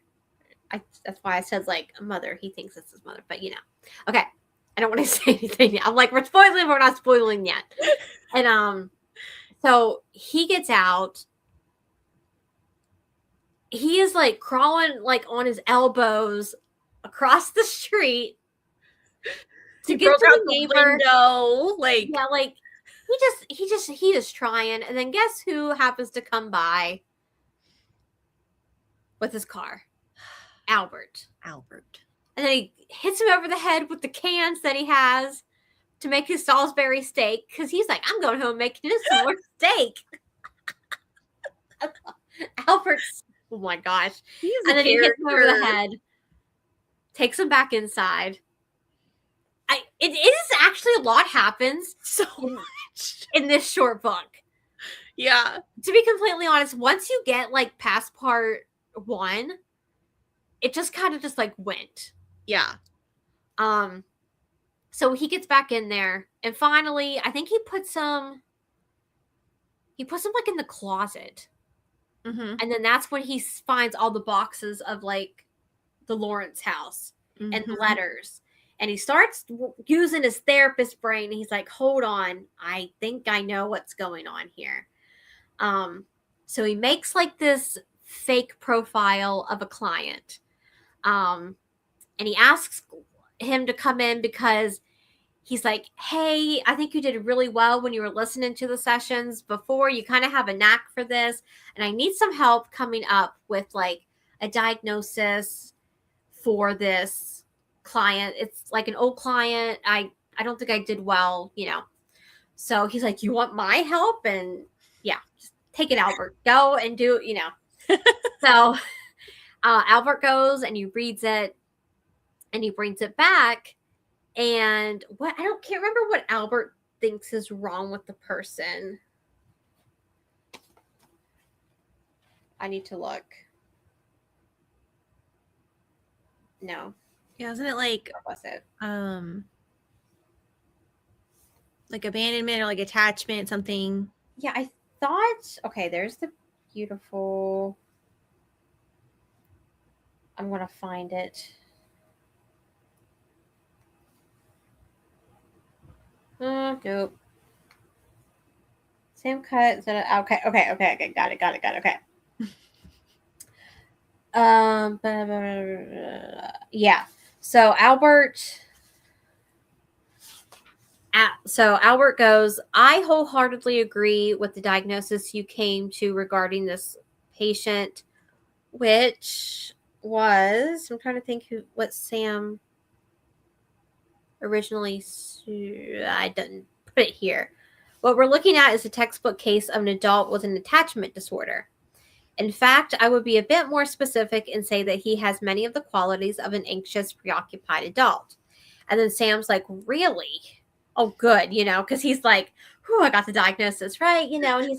That's why I said like a mother. He thinks it's his mother, but you know. Okay. I don't want to say anything. I'm like, we're spoiling, but we're not spoiling yet. And so he gets out. He is like crawling like on his elbows across the street to get to the neighbor window. Like, yeah, like he just trying. And then guess who happens to come by with his car? Albert. And then he hits him over the head with the cans that he has to make his Salisbury steak because he's like, I'm going home making some more steak. Albert's, oh my gosh. And then he hits him over the head, takes him back inside. It is actually a lot happens so much in this short book. Yeah. To be completely honest, once you get like past part 1, it just kind of just like went. Yeah. So he gets back in there and finally, I think he puts them like in the closet. Mm-hmm. And then that's when he finds all the boxes of like the Lawrence house and the letters. And he starts using his therapist brain. And he's like, hold on. I think I know what's going on here. So he makes like this fake profile of a client. And he asks him to come in because he's like, hey, I think you did really well when you were listening to the sessions before. You kind of have a knack for this. And I need some help coming up with like a diagnosis for this client. It's like an old client. I don't think I did well, you know. So he's like, you want my help? And yeah, just take it, Albert. Go and do, you know. So Albert goes and he reads it and he brings it back. And can't remember what Albert thinks is wrong with the person. I need to look. No. Yeah, isn't it like what was it? Like abandonment or like attachment, something? Yeah, I thought, okay, there's the beautiful, I'm gonna find it. Nope. Same cut. Okay. Got it. Okay. Yeah. So Albert So Albert goes, I wholeheartedly agree with the diagnosis you came to regarding this patient, which was, I'm trying to think what Sam originally, I didn't put it here. What we're looking at is a textbook case of an adult with an attachment disorder. In fact, I would be a bit more specific and say that he has many of the qualities of an anxious, preoccupied adult. And then Sam's like, really? Oh, good, because he's like, whew, I got the diagnosis, right? And he's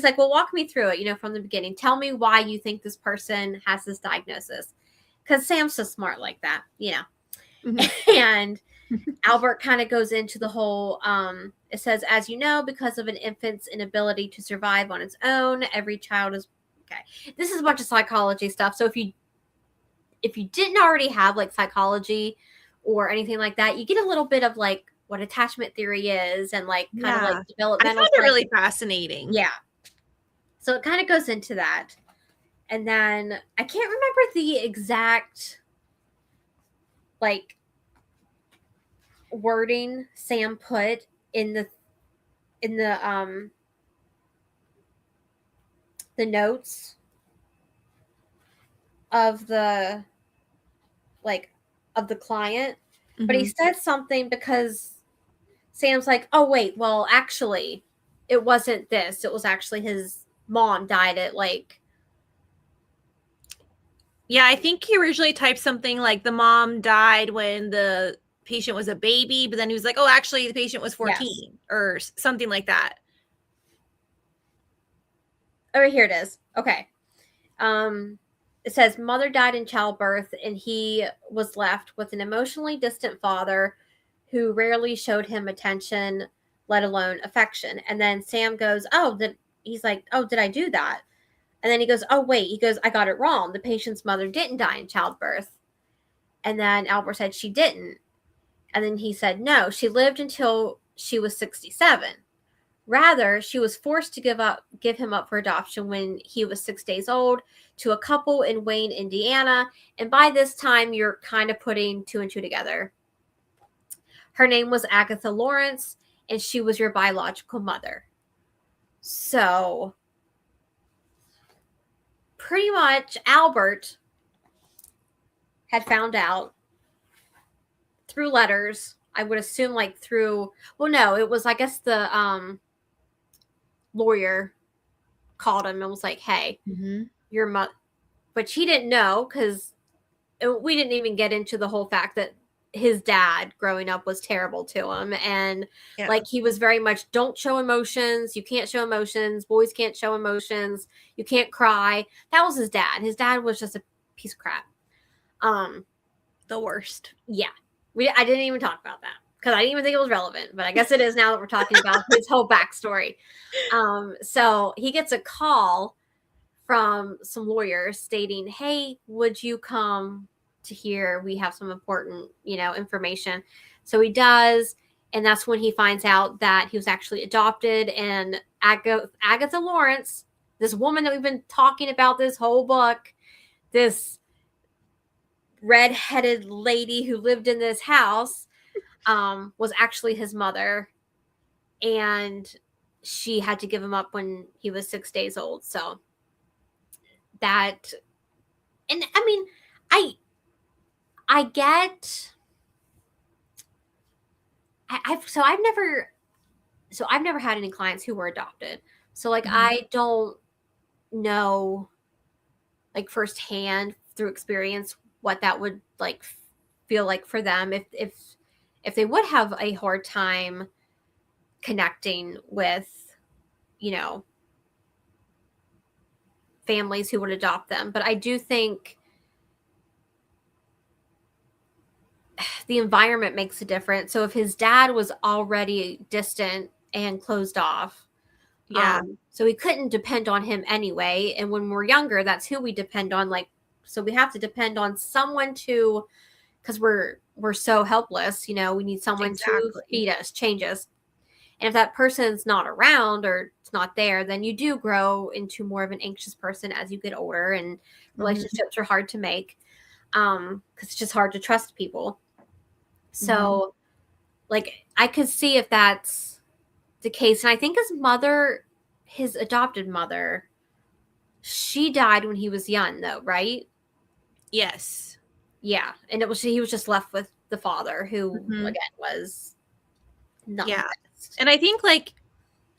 like, well, walk me through it, from the beginning. Tell me why you think this person has this diagnosis. Because Sam's so smart like that, Mm-hmm. And Albert kind of goes into the whole, it says, as you know, because of an infant's inability to survive on its own, every child is, okay. This is a bunch of psychology stuff. So if you didn't already have like psychology or anything like that, you get a little bit of like what attachment theory is and like kind of like I developmental found it really fascinating. Yeah. So it kind of goes into that. And then I can't remember the exact like wording Sam put in the notes of the client, but he said something because Sam's like, oh wait, well actually it wasn't this, it was actually his mom died at like, yeah, I think he originally typed something like the mom died when the patient was a baby, but then he was like, oh, actually the patient was 14 yes. or something like that. Oh, here it is. Okay. It says mother died in childbirth and he was left with an emotionally distant father who rarely showed him attention, let alone affection. And then Sam goes, he's like, oh, did I do that? And then he goes, oh, wait, he goes, I got it wrong. The patient's mother didn't die in childbirth. And then Albert said she didn't. And then he said, no, she lived until she was 67. Rather, she was forced to give him up for adoption when he was 6 days old to a couple in Wayne, Indiana. And by this time, you're kind of putting two and two together. Her name was Agatha Lawrence, and she was your biological mother. So, pretty much, Albert had found out through letters. I would assume, like through. Well, no, it was, I guess, the lawyer called him and was like, hey, your mother, but he didn't know because we didn't even get into the whole fact that his dad growing up was terrible to him, and like he was very much, don't show emotions, you can't show emotions, boys can't show emotions, you can't cry. That was his dad. His dad was just a piece of crap. The worst. Yeah, I didn't even talk about that because I didn't even think it was relevant, but I guess it is now that we're talking about his whole backstory. So he gets a call from some lawyers stating, hey, would you come to here? We have some important, information. So he does. And that's when he finds out that he was actually adopted. And Agatha Lawrence, this woman that we've been talking about this whole book, this red-headed lady who lived in this house, was actually his mother. And she had to give him up when he was 6 days old. So that, and I mean, I get, I've never had any clients who were adopted. So like, I don't know like firsthand through experience what that would like feel like for them if they would have a hard time connecting with, families who would adopt them. But I do think the environment makes a difference. So if his dad was already distant and closed off, so we couldn't depend on him anyway. And when we're younger, that's who we depend on. Like, so we have to depend on someone to, because we're so helpless, we need someone to feed us, change us. And if that person's not around or it's not there, then you do grow into more of an anxious person as you get older, and relationships are hard to make because it's just hard to trust people. So like, I could see if that's the case. And I think his adopted mother, she died when he was young, though, right? Yes. Yeah, and he was just left with the father, who Mhm. again was not the Yeah. best. And I think like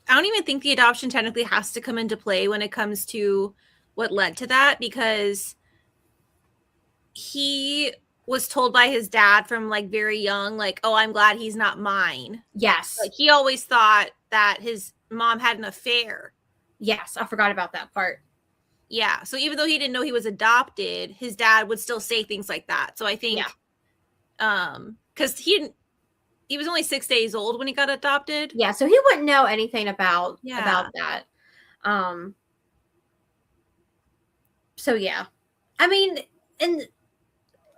I don't even think the adoption technically has to come into play when it comes to what led to that, because he was told by his dad from like very young, like, oh, I'm glad he's not mine. Yes, Like he always thought that his mom had an affair. yes, I forgot about that part. Yeah. So even though he didn't know he was adopted, his dad would still say things like that. So I Yeah, think because he was only 6 days old when he got adopted. yeah. So he wouldn't know anything about Yeah. that. Um. So yeah, I mean, and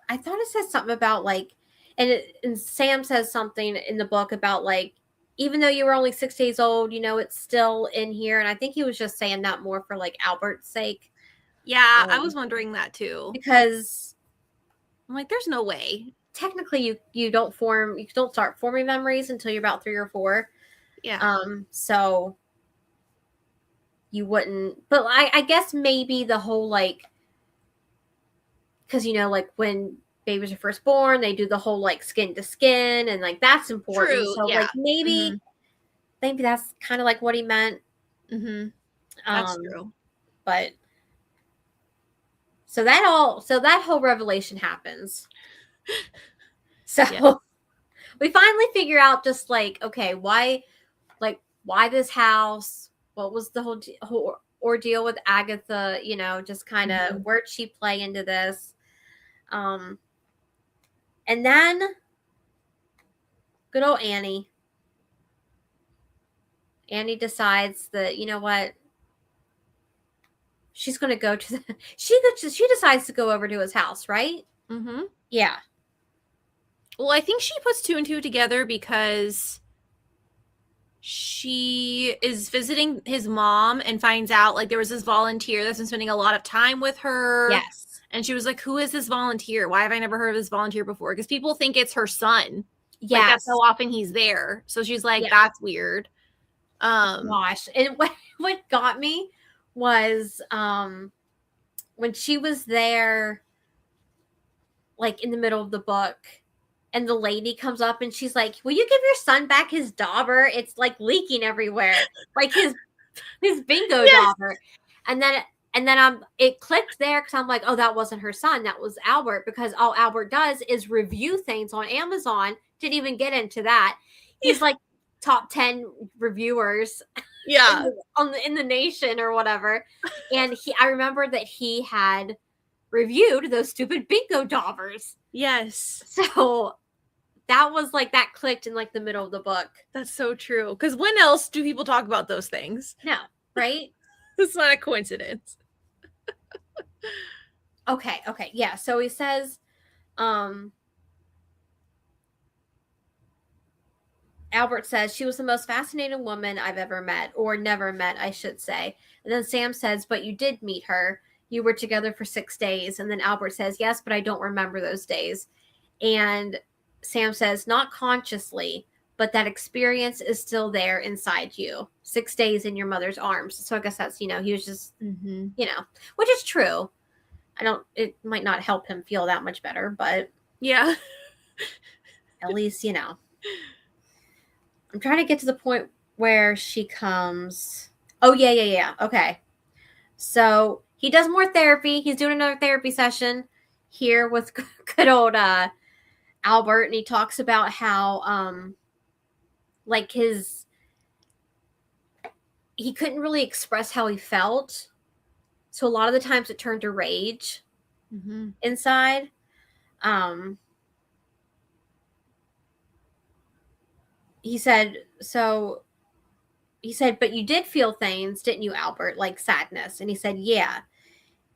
I thought it said something about like, and Sam says something in the book about like, even though you were only 6 days old, it's still in here. And I think he was just saying that more for like Albert's sake, Yeah, I was wondering that too. because I'm like, there's no way. technically you don't start forming memories until you're about 3 or 4. Yeah. So you wouldn't, but I guess maybe the whole like, because like when babies are first born, they do the whole like skin to skin, and like that's important. True. So Yeah. like maybe that's kind of like what he meant. Mm-hmm. That's Um, true. but so that whole revelation happens. So Yeah. we finally figure out just like, okay, why this house? What was the whole ordeal with Agatha? Just kind of Mhm. where'd she play into this? Um, and then good old Annie. Annie decides that, you know what, she's going to go to the. She decides to go over to his house, right? Mm-hmm. Yeah. Well, I think she puts two and two together because she is visiting his mom and finds out like there was this volunteer that's been spending a lot of time with her. Yes. And she was like, who is this volunteer? Why have I never heard of this volunteer before? Because people think it's her son. Like that's Yes. how often he's there. So she's like, Yeah. that's weird. Gosh. And what got me was when she was there, like in the middle of the book, and the lady comes up and she's like, "Will you give your son back his dauber? It's like leaking everywhere, like his bingo Yes. dauber." And then it clicked there because I'm like, "Oh, that wasn't her son. That was Albert." Because all Albert does is review things on Amazon. Didn't even get into that. He's like top 10 reviewers Yeah. in the nation or whatever. And I remember that he had reviewed those stupid bingo daubers. Yes. So that was like that clicked in like the middle of the book. That's so true. Because when else do people talk about those things? No, right? It's not a coincidence. Okay, yeah. So he says, um, Albert says she was the most fascinating woman I've ever met, or never met, I should say. And then Sam says, but you did meet her. You were together for 6 days. And then Albert says, yes, but I don't remember those days. And Sam says, not consciously, but that experience is still there inside you. 6 days in your mother's arms. So I guess that's, he was just, Mm-hmm. which is true. It might not help him feel that much better, but Yeah. at least, I'm trying to get to the point where she comes. Oh, yeah. Okay. So he does more therapy. He's doing another therapy session here with good old Albert, and he talks about how like he couldn't really express how he felt, so a lot of the times it turned to rage inside. um he said so he said, but you did feel things, didn't you, Albert, like sadness? And he said, yeah.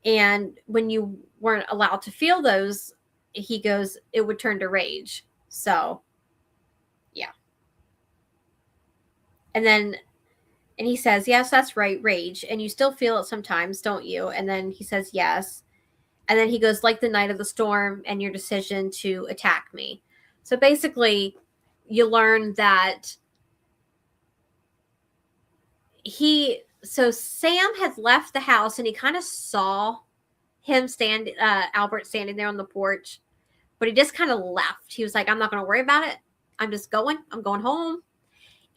And when you weren't allowed to feel those, he goes, it would turn to rage. So yeah. And he says, yes, that's right, rage. And you still feel it sometimes, don't you? And then he says, yes. And then he goes, like the night of the storm and your decision to attack me. So basically, you learn that Sam had left the house and he kind of saw Albert standing there on the porch, but he just kind of left. He was like, I'm not going to worry about it. I'm going home.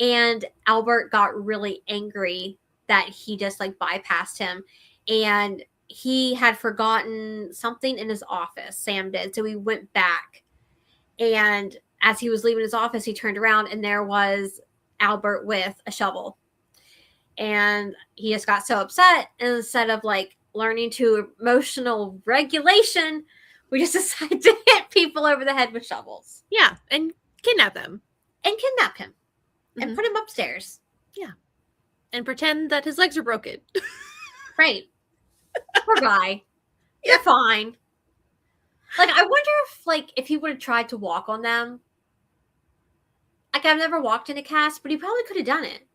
And Albert got really angry that he just like bypassed him. And he had forgotten something in his office, Sam did. So he went back. And as he was leaving his office, he turned around and there was Albert with a shovel. And he just got so upset. And instead of like learning to emotional regulation, we just decided to hit people over the head with shovels. Yeah, and kidnap them. And kidnap him. And put him upstairs. Yeah. And pretend that his legs are broken. Right. Poor guy. You're fine. Like, I wonder if he would have tried to walk on them. Like, I've never walked in a cast, but he probably could have done it.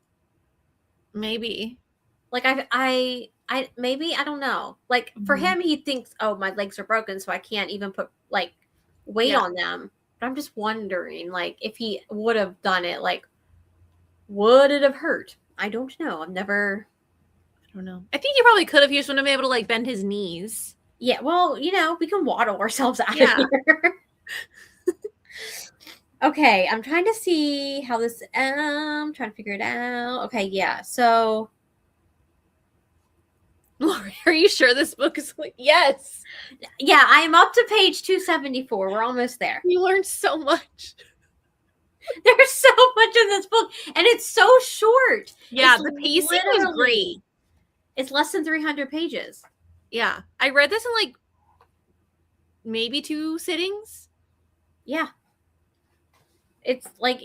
Maybe. Like, maybe, I don't know. Like, for him, he thinks, oh, my legs are broken, so I can't even put, like, weight on them. But I'm just wondering, like, if he would have done it, like, would it have hurt? I don't know. I don't know. I think he probably could have. He just wouldn't have been able to like bend his knees. Yeah, well, we can waddle ourselves out of here. Okay, I'm trying to see how this. I'm trying to figure it out. Okay, yeah. So, Lori, are you sure this book is like? Yes. Yeah, I'm up to page 274. We're almost there. You learned so much. There's so much in this book, and it's so short. Yeah, the pacing is great. It's less than 300 pages. Yeah, I read this in like maybe 2 sittings. Yeah, it's like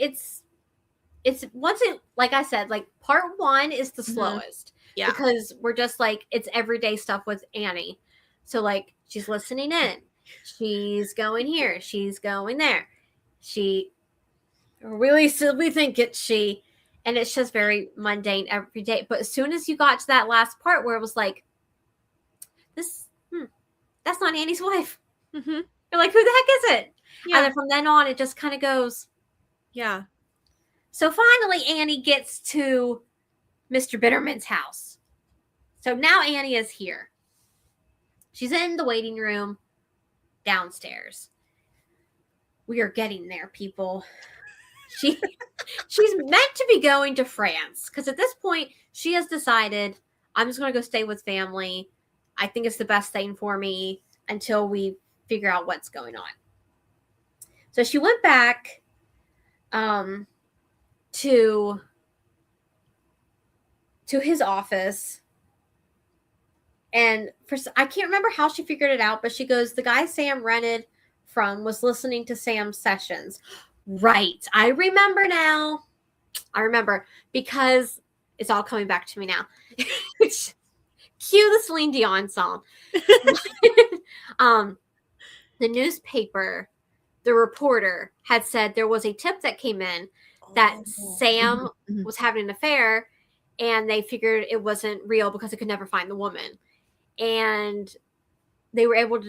once it, like I said, like part 1 is the slowest. Yeah, because we're just like, it's everyday stuff with Annie. So like, she's listening in, she's going here, she's going there, we think it's she, and it's just very mundane every day. But as soon as you got to that last part where it was like, that's not Annie's wife. You're like, who the heck is it? Yeah. And then from then on, it just kind of goes. Yeah. So finally, Annie gets to Mr. Bitterman's house. So now Annie is here. She's in the waiting room downstairs. We are getting there, people. She's meant to be going to France because at this point she has decided, I'm just going to go stay with family. I think it's the best thing for me until we figure out what's going on. So she went back to his office, and I can't remember how she figured it out, but she goes, the guy Sam rented from was listening to Sam's sessions. Right. I remember now. Because it's all coming back to me now. Cue the Celine Dion song. The newspaper, the reporter had said there was a tip that came in that Sam was having an affair, and they figured it wasn't real because they could never find the woman. And they were able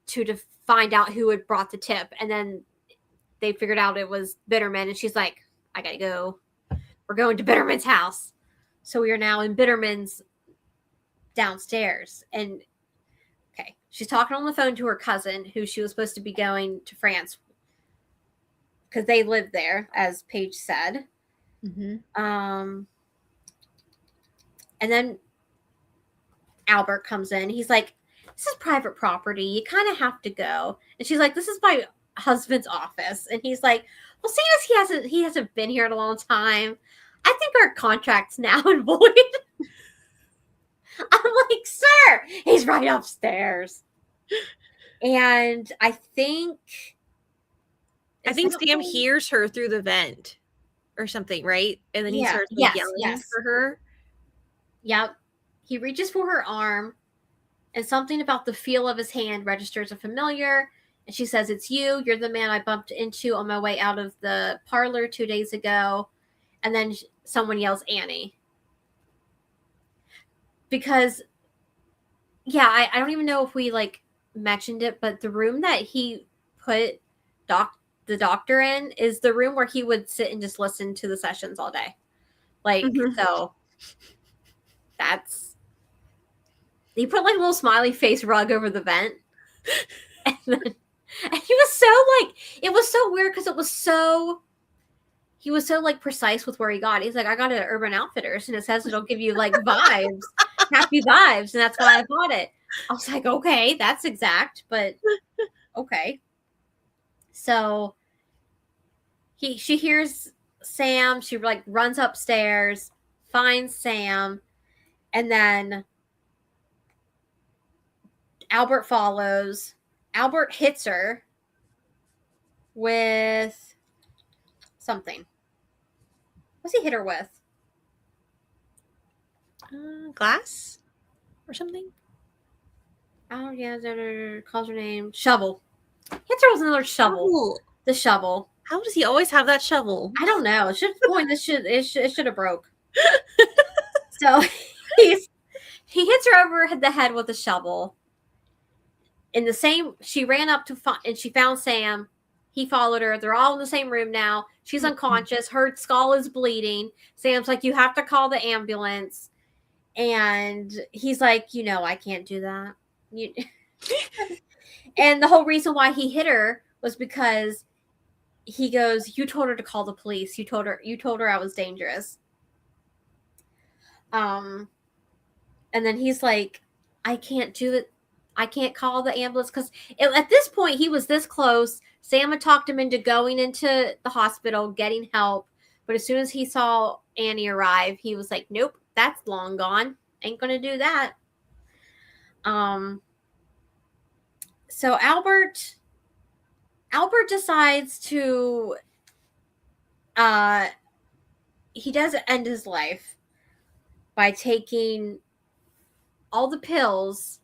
to find out who had brought the tip, and then they figured out it was Bitterman, and she's like, I gotta go. We're going to Bitterman's house. So we are now in Bitterman's downstairs. And okay, she's talking on the phone to her cousin, who she was supposed to be going to France because they lived there, as Paige said. And then Albert comes in. He's like, this is private property. You kind of have to go. And she's like, this is my husband's office. And he's like, well, seeing as he hasn't been here in a long time, I think our contract's now in void. I'm like, sir, he's right upstairs. And I think Sam hears her through the vent or something, right? And then he starts yelling for her. Yep. He reaches for her arm, and something about the feel of his hand registers a familiar. And she says, it's you. You're the man I bumped into on my way out of the parlor 2 days ago. And then someone yells, Annie. Because, I don't even know if we, mentioned it, but the room that he put the doctor in is the room where he would sit and just listen to the sessions all day. Like, so that's, he put like a little smiley face rug over the vent. And then, and he was so like, it was so weird because he was so like precise with where he got. He's like, I got it at Urban Outfitters and it says it'll give you like vibes, happy vibes. And that's why I bought it. I was like, okay, that's exact, but okay. So she hears Sam. She like runs upstairs, finds Sam, and then Albert follows. Albert hits her with something. What's he hit her with? Glass or something? Oh, yeah. Calls her name. Shovel. Hits her with another shovel. Oh. The shovel. How does he always have that shovel? I don't know. It should have broke. So he hits her over the head with a shovel. In the same, she ran up to and she found Sam. He followed her. They're all in the same room now. She's unconscious. Her skull is bleeding. Sam's like, you have to call the ambulance. And he's like, I can't do that. And the whole reason why he hit her was because he goes, you told her to call the police. You told her I was dangerous. And then he's like, I can't do it. I can't call the ambulance because at this point he was this close. Sam had talked him into going into the hospital, getting help. But as soon as he saw Annie arrive, he was like, nope, that's long gone. Ain't going to do that. So Albert decides to, he does end his life by taking all the pills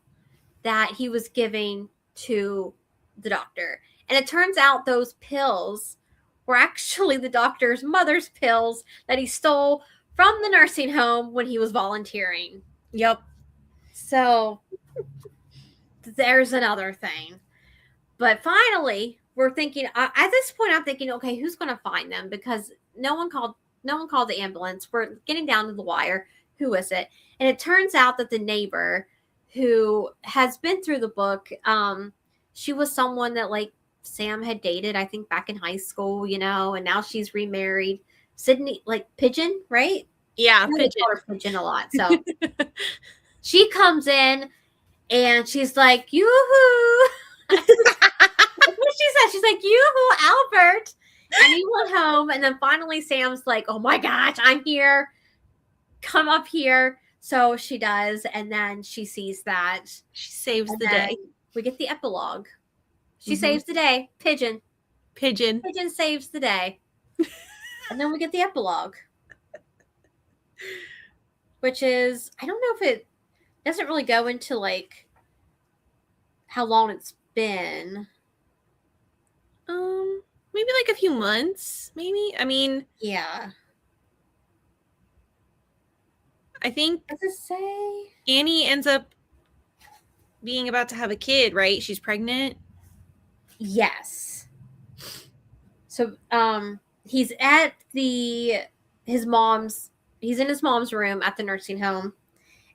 that he was giving to the doctor. And it turns out those pills were actually the doctor's mother's pills that he stole from the nursing home when he was volunteering. Yep. So there's another thing. But finally, we're thinking, at this point, I'm thinking, okay, who's going to find them? Because no one called the ambulance. We're getting down to the wire. Who is it? And it turns out that the neighbor who has been through the book, she was someone that like Sam had dated, I think back in high school, and now she's remarried. Sydney, like Pigeon, right? Yeah, Pigeon a lot. So she comes in and she's like, yoo-hoo. That's what she said. She's like, yoo-hoo, Albert. And he went home. And then finally Sam's like, oh my gosh, I'm here. Come up here. So she does. And then she sees that. She saves the day. We get the epilogue. She saves the day. Pigeon saves the day. And then we get the epilogue. Which is, I don't know if it doesn't really go into like how long it's been. Maybe like a few months, maybe. I mean, yeah. I think Does it say? Annie ends up being about to have a kid, right? She's pregnant. Yes. So he's at his mom's room at the nursing home,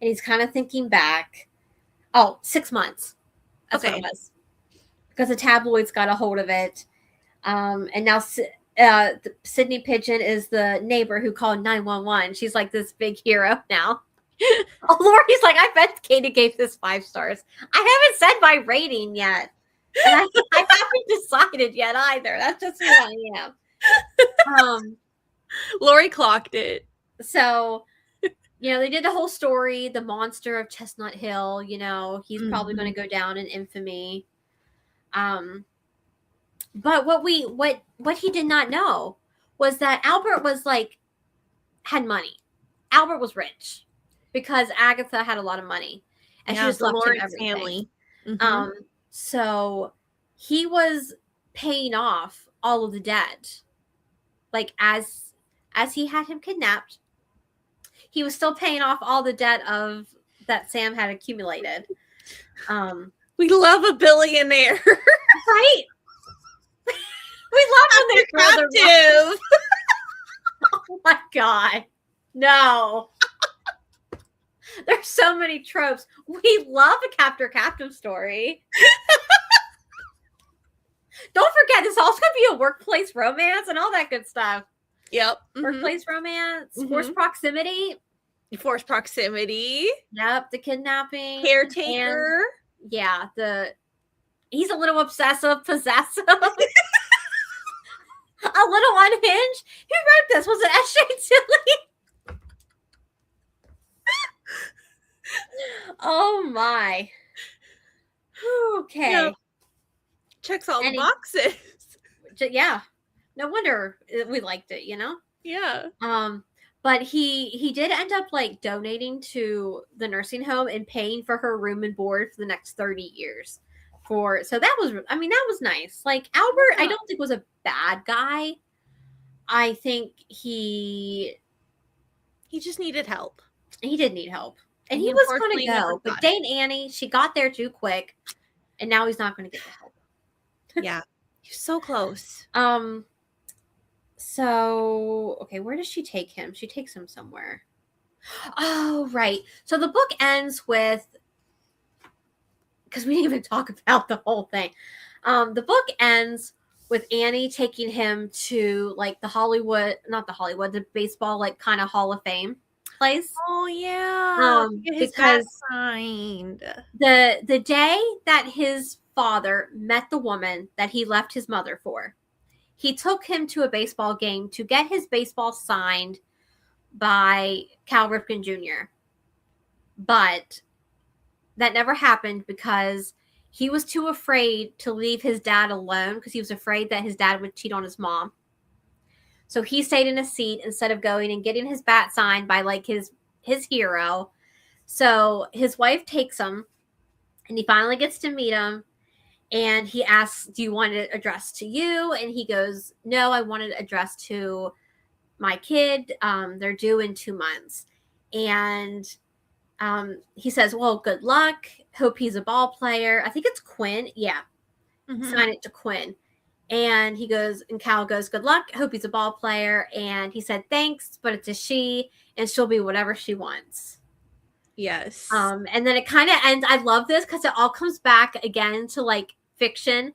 and he's kind of thinking back. Oh, 6 months. That's what it was. Because the tabloids got a hold of it. And now Sydney Pigeon is the neighbor who called 911. She's like this big hero now. Oh, Lori's like, I bet Katie gave this 5 stars. I haven't said my rating yet. And I haven't decided yet either. That's just who I am. Lori clocked it. So, they did the whole story, the monster of Chestnut Hill, he's probably going to go down in infamy. But what he did not know was that Albert was like, had money. Albert was rich because Agatha had a lot of money. And she just left him everything. Family. Mm-hmm. So he was paying off all of the debt. Like as he had him kidnapped, he was still paying off all the debt that Sam had accumulated. We love a billionaire. Right? We love when they throw the Captive. Oh my god. No. There's so many tropes. We love a captor-captive story. Don't forget, this also could be a workplace romance and all that good stuff. Yep. Workplace romance, forced proximity. Forced proximity. Yep, the kidnapping. Caretaker. And, yeah, he's a little obsessive, possessive. A little unhinged. Who wrote this? Was it S.J. Tilly? Oh my. Okay. Yep. Checks all the boxes. Yeah. No wonder we liked it, you know? Yeah. But he did end up like donating to the nursing home and paying for her room and board for the next 30 years. So that was nice. Like Albert, I don't think was a bad guy. I think he just needed help. He did need help. And he was going to go. But Dame Annie, she got there too quick. And now he's not going to get the help. Yeah. He's so close. So, okay, where does she take him? She takes him somewhere. Oh, right. So the book ends with, because we didn't even talk about the whole thing. The book ends with Annie taking him to like the baseball, like kind of Hall of Fame place. Oh yeah. Get his bat signed. The day that his father met the woman that he left his mother for, he took him to a baseball game to get his baseball signed by Cal Ripken Jr. But that never happened because he was too afraid to leave his dad alone because he was afraid that his dad would cheat on his mom. So he stayed in a seat instead of going and getting his bat signed by like his hero. So his wife takes him and he finally gets to meet him. And he asks, do you want it addressed to you? And he goes, no, I want it addressed to my kid. They're due in 2 months. And he says, well, good luck. Hope he's a ball player. I think it's Quinn. Yeah. Sign it to Quinn. And he goes, and Cal goes, good luck. Hope he's a ball player. And he said, thanks, but it's a she, and she'll be whatever she wants. Yes. And then it kind of ends. I love this because it all comes back again to like fiction.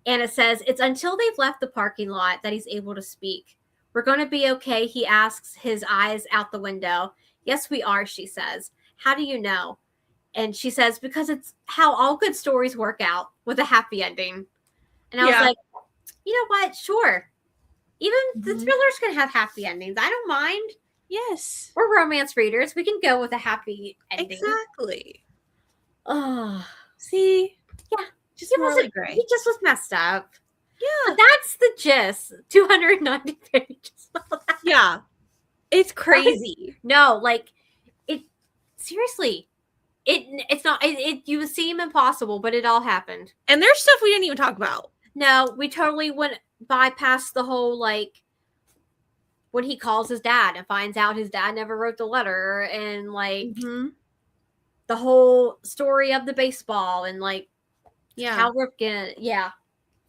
And it says, it's until they've left the parking lot that he's able to speak. We're going to be okay. He asks, his eyes out the window. Yes, we are, she says. How do you know? And she says, because it's how all good stories work out with a happy ending. And I was like, you know what? Sure. Even the thrillers can have happy endings. I don't mind. Yes. We're romance readers. We can go with a happy ending. Exactly. Oh. See? Yeah. Just Morley Gray. He just was messed up. Yeah. But that's the gist. 290 pages. Yeah. It's crazy. No, like, it, seriously, it's not, you would seem impossible, but it all happened. And there's stuff we didn't even talk about. No, we totally went bypass the whole, like, when he calls his dad and finds out his dad never wrote the letter, and like the whole story of the baseball, and like Cal Ripken,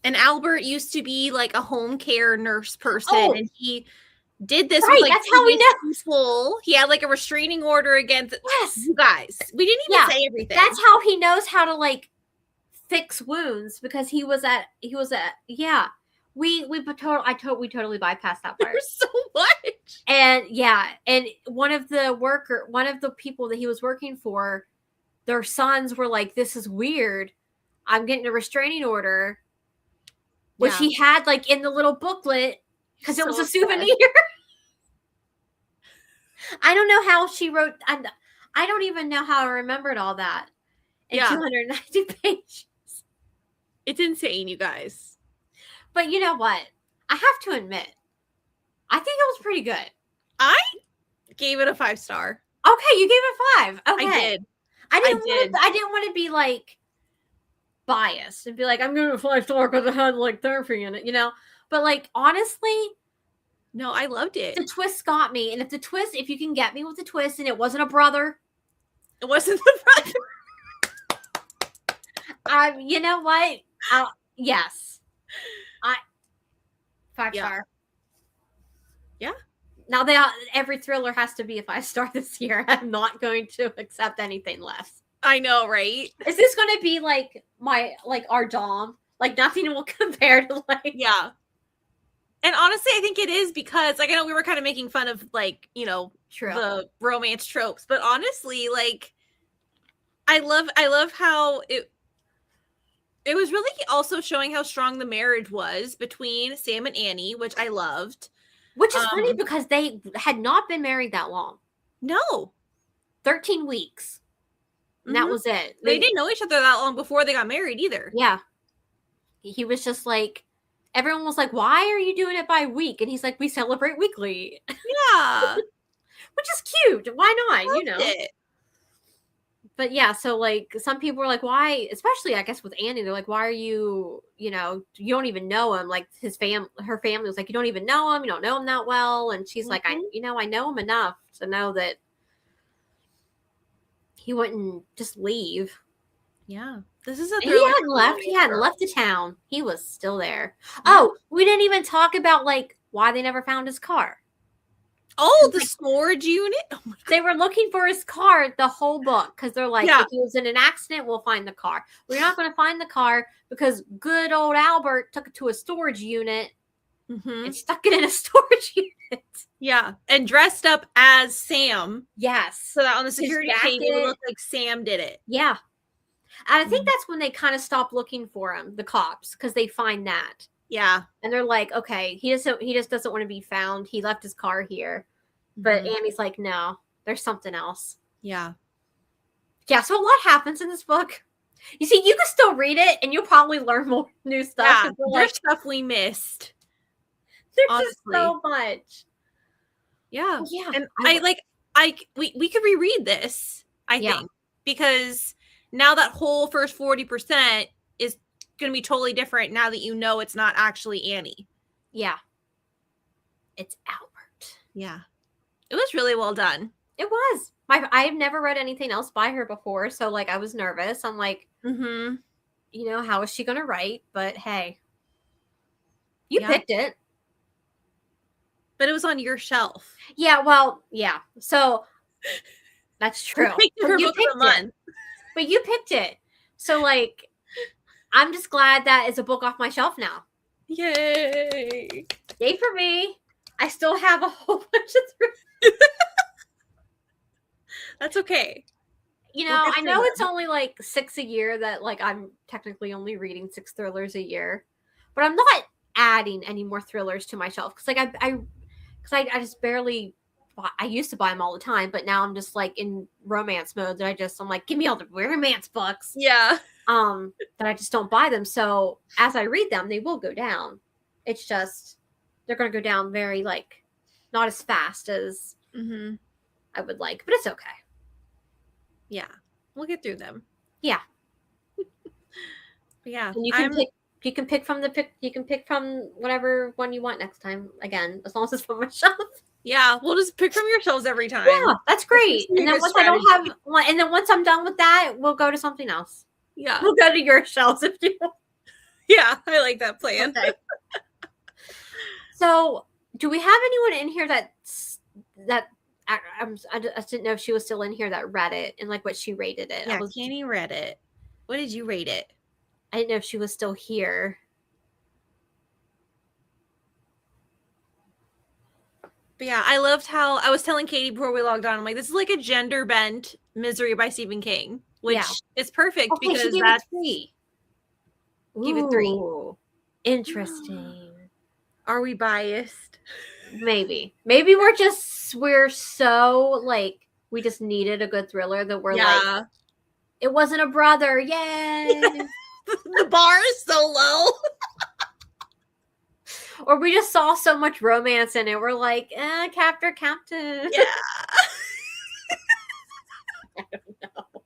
and Albert used to be like a home care nurse person, and he did this right, with like that's how we know people. He had like a restraining order against you guys. We didn't even say everything. That's how he knows how to like fix wounds, because he was at we totally bypassed that part. There's so much. And and one of the people that he was working for, their sons were like, this is weird. I'm getting a restraining order, which he had like in the little booklet because it was a souvenir. I don't know how she wrote. I don't even know how I remembered all that in 290 pages. It's insane, you guys. But you know what? I have to admit, I think it was pretty good. I gave it a 5-star. Okay, you gave it 5. Okay. I did. I didn't want to be like biased and be like, I'm giving it a 5-star because it had like therapy in it, you know? But like, honestly, no, I loved it. The twist got me. And if you can get me with the twist and it wasn't a brother. It wasn't the brother. You know what? Yes. 5 Yeah. star. Yeah. Now every thriller has to be a 5 star this year. I'm not going to accept anything less. I know, right? Is this going to be like our Dom? Like nothing will compare to like. Yeah. And honestly, I think it is because like I know we were kind of making fun of like, you know, True. the romance tropes, but honestly, like I love how it was really also showing how strong the marriage was between Sam and Annie, which I loved. Which is funny because they had not been married that long. No. 13 weeks. And that was it. They didn't know each other that long before they got married either. Yeah. He was just like, everyone was like, why are you doing it by week? And he's like, we celebrate weekly. Yeah. Which is cute. Why not? Loved You know. it. But yeah, so like some people were like, why, especially I guess with Annie, they're like, why are you, you don't even know him. Like her family was like, you don't even know him. You don't know him that well. And she's like, I know him enough to know that he wouldn't just leave. Yeah. This is a He hadn't left. He hadn't left the town. He was still there. Oh, we didn't even talk about like why they never found his car. Oh, the storage unit. Oh my God. They were looking for his car the whole book because they're like, if he was in an accident, we'll find the car. We're not going to find the car because good old Albert took it to a storage unit and stuck it in a storage unit. Yeah, and dressed up as Sam. Yes. So that on the security cage, it would look like Sam did it. Yeah. And I think that's when they kind of stop looking for him, the cops, because they find that. Yeah. And they're like, okay, he just doesn't want to be found. He left his car here. But Annie's like, no, there's something else. Yeah. Yeah, so a lot happens in this book. You see, you can still read it and you'll probably learn more new stuff. Yeah, there's stuff we missed. There's just so much. Yeah. Yeah. And we could reread this, I think. Because now that whole first 40% is going to be totally different now that you know it's not actually Annie. Yeah. It's Albert. Yeah. It was really well done. It was. I've never read anything else by her before, so like I was nervous. I'm like, how is she going to write? But hey, you picked it. But it was on your shelf. Yeah, well, yeah. So that's true. You picked it. But you picked it. So like I'm just glad that it's a book off my shelf now. Yay. Yay for me. I still have a whole bunch of thrillers. That's okay. I know it's only like 6 a year that like I'm technically only reading 6 thrillers a year, but I'm not adding any more thrillers to my shelf because like I just barely. I used to buy them all the time, but now I'm just like in romance mode that I'm like, give me all the romance books. Yeah. That I just don't buy them. So as I read them, they will go down. It's just they're going to go down very like not as fast as I would like, but it's okay. Yeah, we'll get through them. Yeah. Yeah. And you can pick from whatever one you want next time. Again, as long as it's from my shelf. Yeah, we'll just pick from your shelves every time. Yeah, that's great. And then once I'm done with that, we'll go to something else. Yeah, we'll go to your shelves if you want. Yeah, I like that plan. Okay. So, do we have anyone in here that I didn't know if she was still in here that read it and like what she rated it? Yeah, Kenny read it. What did you rate it? I didn't know if she was still here. But yeah, I loved how I was telling Katie before we logged on. I'm like, this is like a gender bent Misery by Stephen King, which is perfect because she gave that's it 3. Give it 3. Interesting. Are we biased? Maybe we're so like we just needed a good thriller that we're like it wasn't a brother. Yay. The bar is so low. Or we just saw so much romance in it. We're like, Captain. Yeah. I don't know.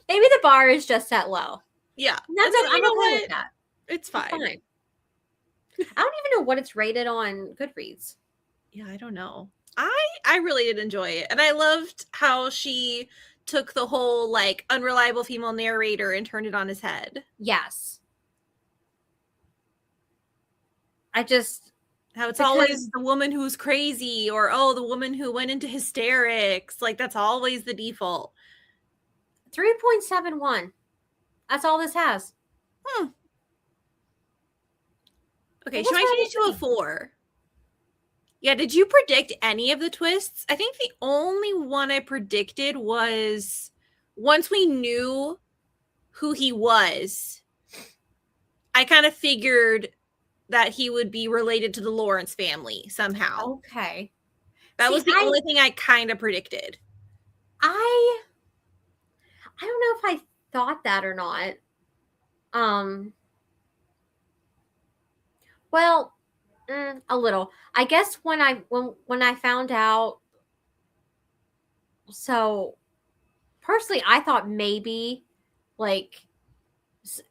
Maybe the bar is just that low. Yeah. I'm okay with that. It's fine. I don't even know what it's rated on Goodreads. Yeah, I don't know. I really did enjoy it. And I loved how she took the whole like unreliable female narrator and turned it on his head. Yes. I just how it's because always the woman who's crazy, or oh, the woman who went into hysterics. Like that's always the default. 3.71. That's all this has. Okay, It she was might change to a really 4. Yeah, did you predict any of the twists? I think the only one I predicted was once we knew who he was, I kind of figured that he would be related to the Lawrence family somehow. okay. That See, was the only thing I kind of predicted. I don't know if I thought that or not. Well, a little. I guess when I found out, so personally, I thought maybe like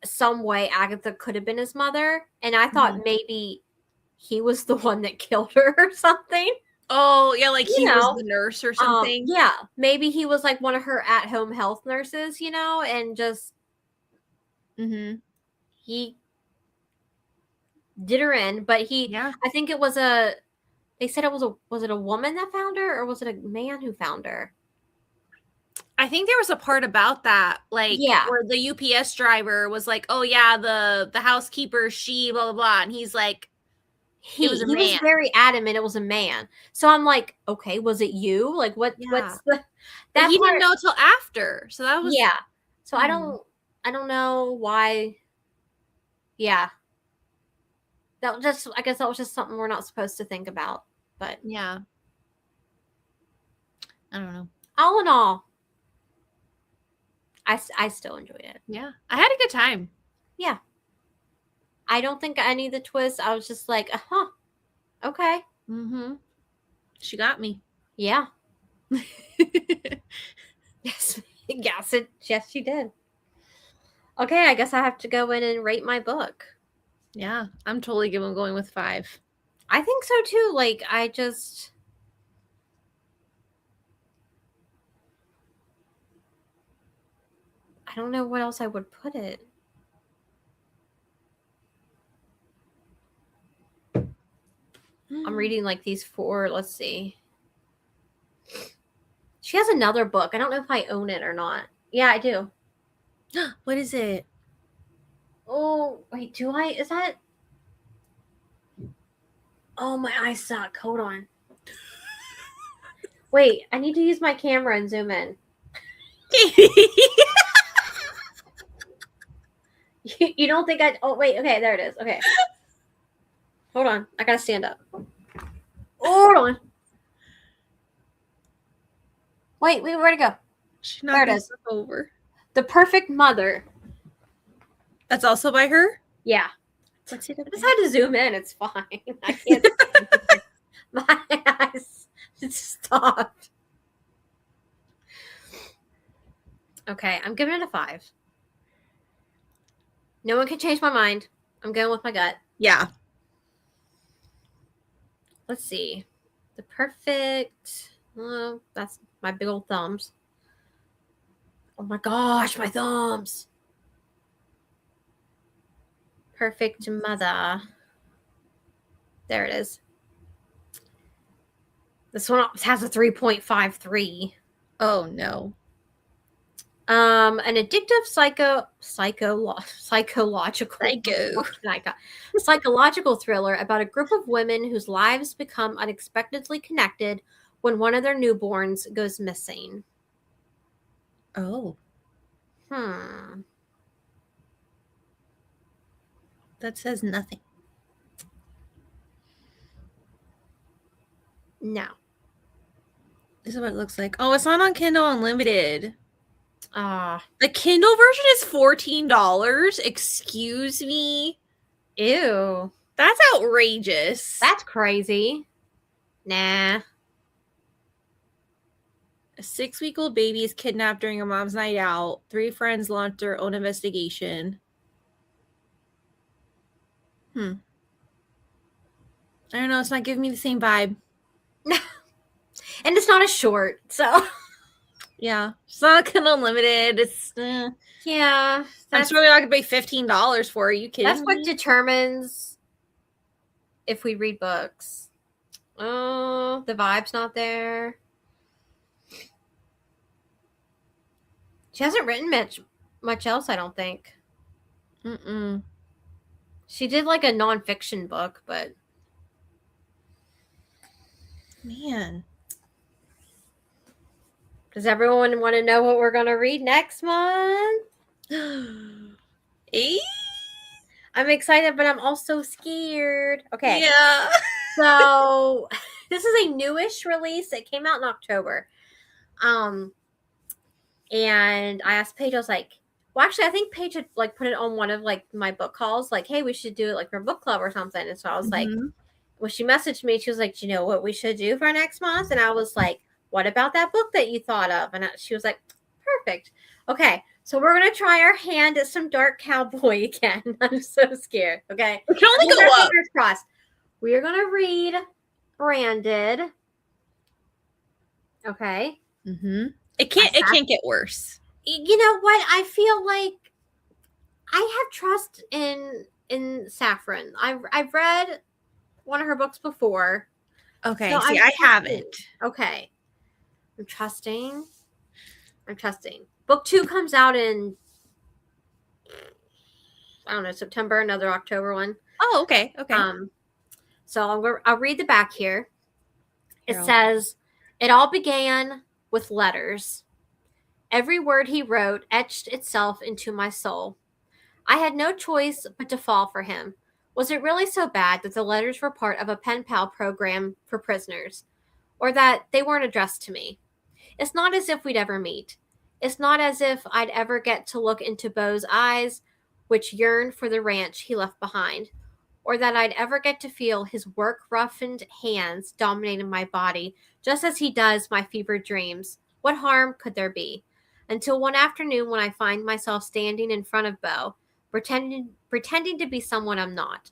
some way Agatha could have been his mother, and I thought maybe he was the one that killed her or something. Oh, yeah, like You he was know, the nurse or something. yeah, maybe he was like one of her at-home health nurses, and just he did her in. But Yeah. I think it was they said was it a woman that found her, or was it a man who found her? I think there was a part about that, like Yeah, where the UPS driver was like, "Oh yeah, the housekeeper, she blah blah blah," and he's like, "It was a he was man." very adamant it was a man. So I'm like, okay, was it you? Like, Yeah, what's the but that he didn't part? know till after, so that was Yeah. So hmm. I don't know why. Yeah, that just I guess that was just something we're not supposed to think about. But Yeah, I don't know. all in all, I still enjoyed it. Yeah, I had a good time. Yeah, I don't think any of the twists. I was just like, okay, She got me. yeah, yes, yes, she did. Okay, I guess I have to go in and rate my book. Yeah, I'm totally going with 5. I think so too. Like, I don't know what else I would put it. I'm reading like these 4. Let's see. She has another book. I don't know if I own it or not. Yeah, I do. What is it? Oh, wait, do I? Is that? Oh, my eyes suck. Hold on. Wait, I need to use my camera and zoom in. You don't think I? Oh, wait. Okay, there it is. Okay. Hold on. I gotta stand up. Hold on. Wait, where'd it go? There it is. Over. The Perfect Mother. That's also by her? Yeah. What's it I just had to zoom in. It's fine. I can't. My eyes stopped. Okay, I'm giving it a 5. No one can change my mind. I'm going with my gut. Yeah. Let's see. The Perfect. Oh, that's my big old thumbs. Oh my gosh, my thumbs. Perfect Mother. There it is. This one has a 3.53. Oh no. An addictive psychological thriller about a group of women whose lives become unexpectedly connected when one of their newborns goes missing. Oh. Hmm. That says nothing. No. This is what it looks like. Oh, it's not on Kindle Unlimited. The Kindle version is $14. Excuse me. Ew. That's outrageous. That's crazy. Nah. A 6-week-old baby is kidnapped during a mom's night out. 3 friends launch their own investigation. I don't know. It's not giving me the same vibe. And it's not a short, so. Yeah. It's not Kindle Unlimited. It's, yeah. I'm sure not going to pay $15 for it. Are you kidding That's me? what determines if we read books. Oh, the vibe's not there. She hasn't written much else, I don't think. Mm-mm. She did like a nonfiction book, but Man. does everyone want to know what we're gonna read next month? Eh? I'm excited, but I'm also scared. Okay. Yeah. So this is a newish release. It came out in October. And I asked Paige, I was like, well, actually, I think Paige had like put it on one of like my book calls, like, hey, we should do it like for book club or something. And so I was like, when she messaged me, she was like, do you know what we should do for next month? And I was like, what about that book that you thought of? And she was like, perfect. Okay, so we're gonna try our hand at some Dark Cowboy again. I'm so scared. Okay, we can only go up. Fingers crossed. We are gonna read Branded. Okay. It can't get worse. You know what? I feel like I have trust in Saffron. I've read one of her books before. Okay, so see, I haven't. Okay. I'm trusting. Book 2 comes out in, I don't know, September, another October one. Oh, okay. So I'll read the back here. It says, it all began with letters. Every word he wrote etched itself into my soul. I had no choice but to fall for him. Was it really so bad that the letters were part of a pen pal program for prisoners? Or that they weren't addressed to me? It's not as if we'd ever meet. It's not as if I'd ever get to look into Beau's eyes, which yearned for the ranch he left behind. Or that I'd ever get to feel his work-roughened hands dominating my body, just as he does my fevered dreams. What harm could there be? Until one afternoon when I find myself standing in front of Beau, pretending to be someone I'm not.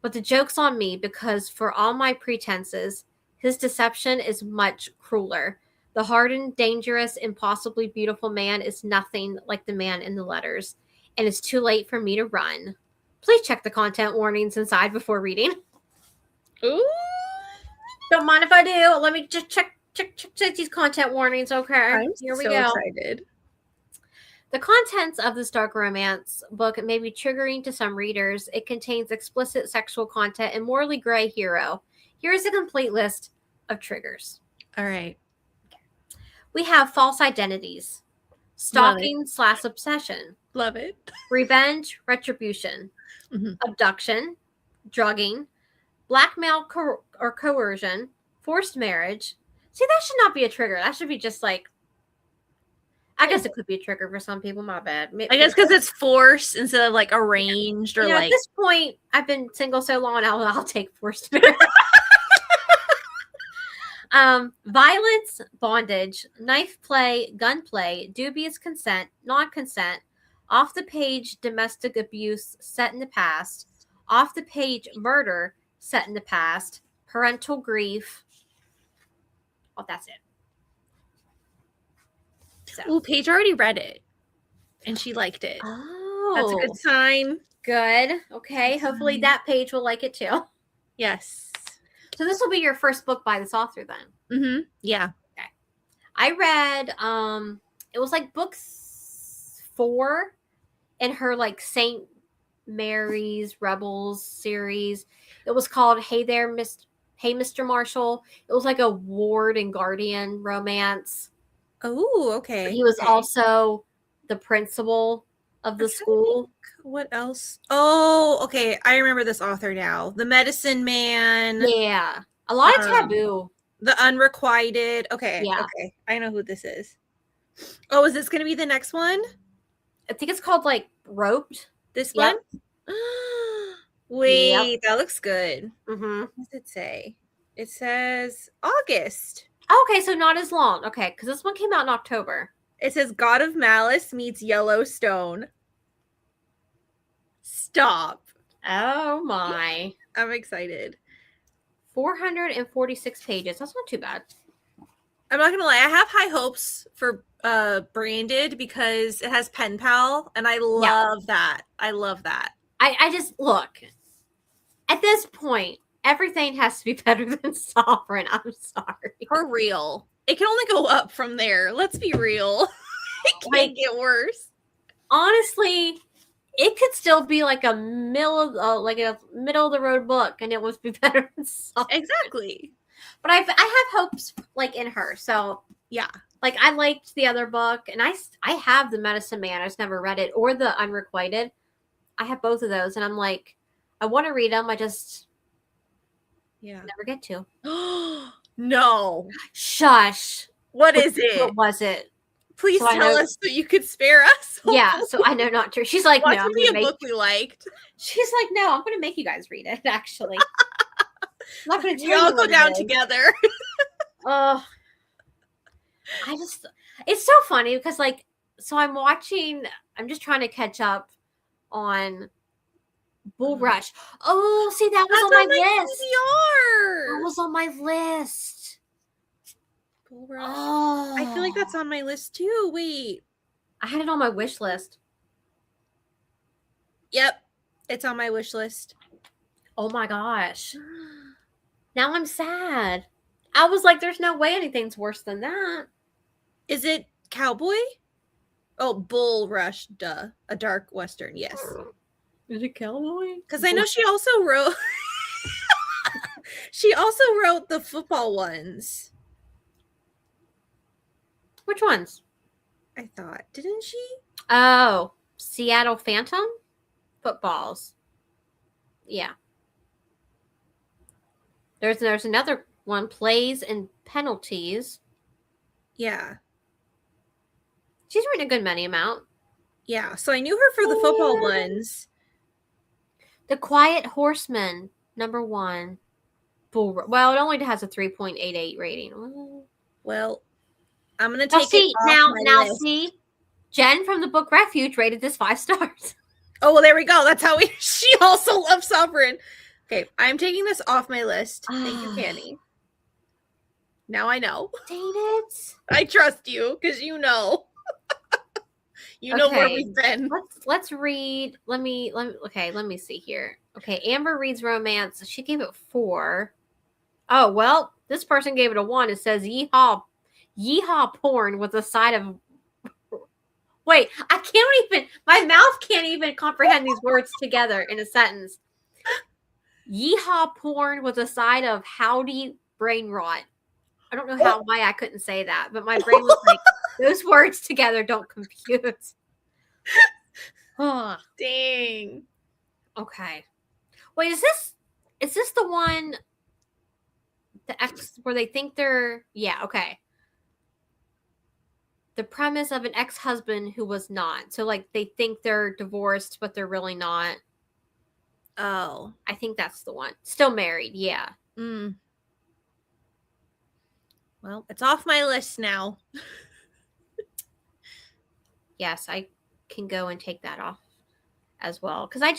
But the joke's on me because for all my pretenses, his deception is much crueler. The hardened, dangerous, impossibly beautiful man is nothing like the man in the letters, and it's too late for me to run. Please check the content warnings inside before reading. Ooh. Don't mind if I do. Let me just check these content warnings, okay? Here we go. Excited. The contents of this dark romance book may be triggering to some readers. It contains explicit sexual content and morally gray hero. Here's a complete list of triggers. All right. We have false identities, stalking/obsession. Love it. Revenge, retribution, abduction, drugging, blackmail or coercion, forced marriage. See, that should not be a trigger. That should be just like, I guess it could be a trigger for some people. My bad. I guess because it's forced instead of like arranged or like. At this point, I've been single so long, I'll take forced marriage. Violence, bondage, knife play, gunplay, dubious consent, non-consent, off the page domestic abuse set in the past, off the page murder set in the past, parental grief. Oh, that's it. So. Ooh, Paige already read it, and she liked it. Oh, that's a good sign. Good. Okay. Hopefully that page will like it too. Yes. So this will be your first book by this author then. Yeah. Okay. I read it was like book 4 in her like St. Mary's Rebels series. It was called Hey There, Hey Mr. Marshall. It was like a ward and guardian romance. Oh, okay. But he was also the principal of the school. What else? Oh, okay. I remember this author now. The Medicine Man. Yeah. A lot of taboo. The Unrequited. Okay. Yeah. Okay. I know who this is. Oh, is this going to be the next one? I think it's called like Roped. This one? Wait, that looks good. What does it say? It says August. Okay, so not as long. Okay, because this one came out in October. It says God of Malice meets Yellowstone. Stop. Oh my. I'm excited. 446 pages. That's not too bad. I'm not going to lie. I have high hopes for Branded because it has pen pal, and I love that. I love that. I just, look, at this point, everything has to be better than Sovereign. I'm sorry. For real. It can only go up from there. Let's be real. It can't get worse. Honestly, it could still be like a middle of the road book, and it would be better than Sovereign. Exactly. But I have hopes like in her. So yeah, like I liked the other book, and I have the Medicine Man. I just never read it, or the Unrequited. I have both of those, and I'm like, I want to read them. I just never get to. No. Shush. What is it? What was it? Please tell us so you could spare us. Yeah, so I know not to. She's like, no, I'm going to make a book we liked. She's like, no, I'm going to make you guys read it, actually. I'm not going to tell you. We all go down together. It's so funny because, like, so I'm just trying to catch up on Bull Rush. Oh, see, that was on my list. That was on my list. Bull Rush. Oh. I feel like that's on my list too. Wait. I had it on my wish list. Yep. It's on my wish list. Oh my gosh. Now I'm sad. I was like, there's no way anything's worse than that. Is it Cowboy? Oh, Bull Rush, duh. A dark Western, yes. Is it Cowboy? Because I know she also wrote the football ones. Which ones? I thought. Didn't she? Oh, Seattle Phantom? Footballs. Yeah. There's another one, Plays and Penalties. Yeah. She's written a good many amount. Yeah, so I knew her for the football ones. The Quiet Horseman, number 1. Well, it only has a 3.88 rating. Well, I'm going to take it off my list. See, Jen from the book Refuge rated this 5 stars. Oh, well, there we go. That's how she also loves Sovereign. Okay, I'm taking this off my list. Thank you, Candy. Now I know. Dang it. I trust you because you know. You know where we've been. Let's read. Let me see here. Okay, Amber reads romance. She gave it 4. Oh, well, this person gave it a 1. It says yeehaw porn with a side of Wait, I can't even my mouth can't even comprehend these words together in a sentence. Yeehaw porn with a side of howdy brain rot. I don't know why I couldn't say that, but my brain was like, those words together don't compute. Dang. Okay. Wait, is this the one, the ex where they think they're, yeah, okay. The premise of an ex-husband who was not. So like they think they're divorced, but they're really not. Oh. I think that's the one. Still married, yeah. Well, it's off my list now. Yes, I can go and take that off as well. Because I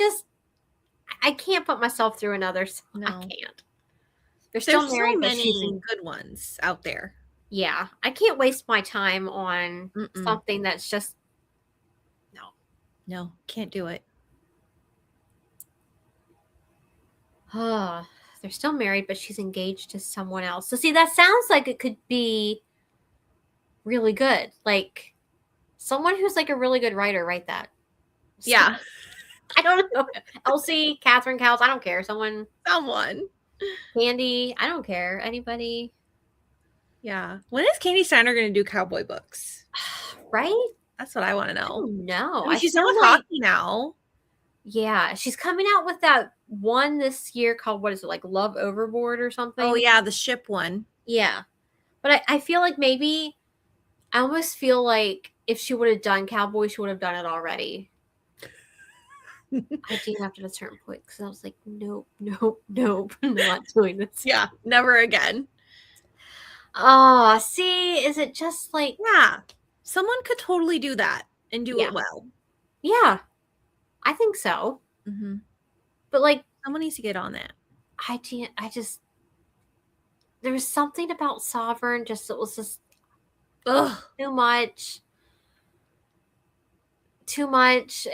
can't put myself through another. No. I can't. There's still married, so many good ones out there. Yeah. I can't waste my time on something that's just, no, can't do it. They're still married, but she's engaged to someone else. So see, that sounds like it could be really good. Like someone who's like a really good writer write that. Yeah. I don't know. Elsie, Catherine Cowles, I don't care. Someone. Candy, I don't care. Anybody. Yeah. When is Candy Steiner going to do cowboy books? Right? That's what I want to know. I don't know. I mean, she's done with hockey now. Yeah. She's coming out with that one this year called, what is it, like Love Overboard or something? Oh, yeah. The ship one. Yeah. But I feel like maybe, I almost feel like if she would have done Cowboy, she would have done it already. I didn't have to a certain point because I was like, nope, I'm not doing this. Yeah, never again. Oh, see, is it just like... Yeah, someone could totally do that and do it well. Yeah, I think so. Mm-hmm. But like... Someone needs to get on that. There was something about Sovereign, it was just... Too much.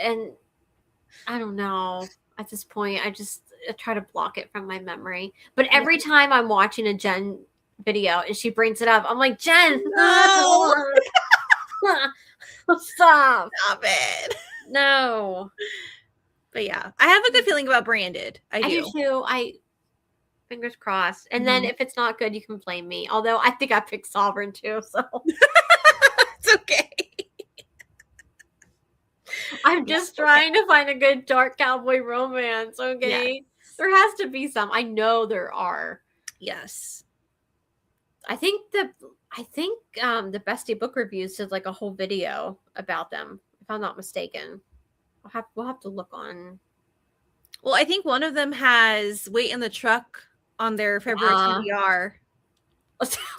And... I don't know. At this point, try to block it from my memory. But every time I'm watching a Jen video and she brings it up, I'm like, Jen, No. stop. Stop it. No. But yeah, I have a good feeling about Branded. I I do. do too. Fingers crossed. And then if it's not good, you can blame me. Although I think I picked Sovereign too, so It's okay. I'm just trying to find a good dark cowboy romance, okay? Yes. There has to be some. I know there are. Yes. I think the Bestie Book Reviews did like a whole video about them, if I'm not mistaken. We'll have to look on. Well, I think one of them has Wait in the Truck on their February TBR.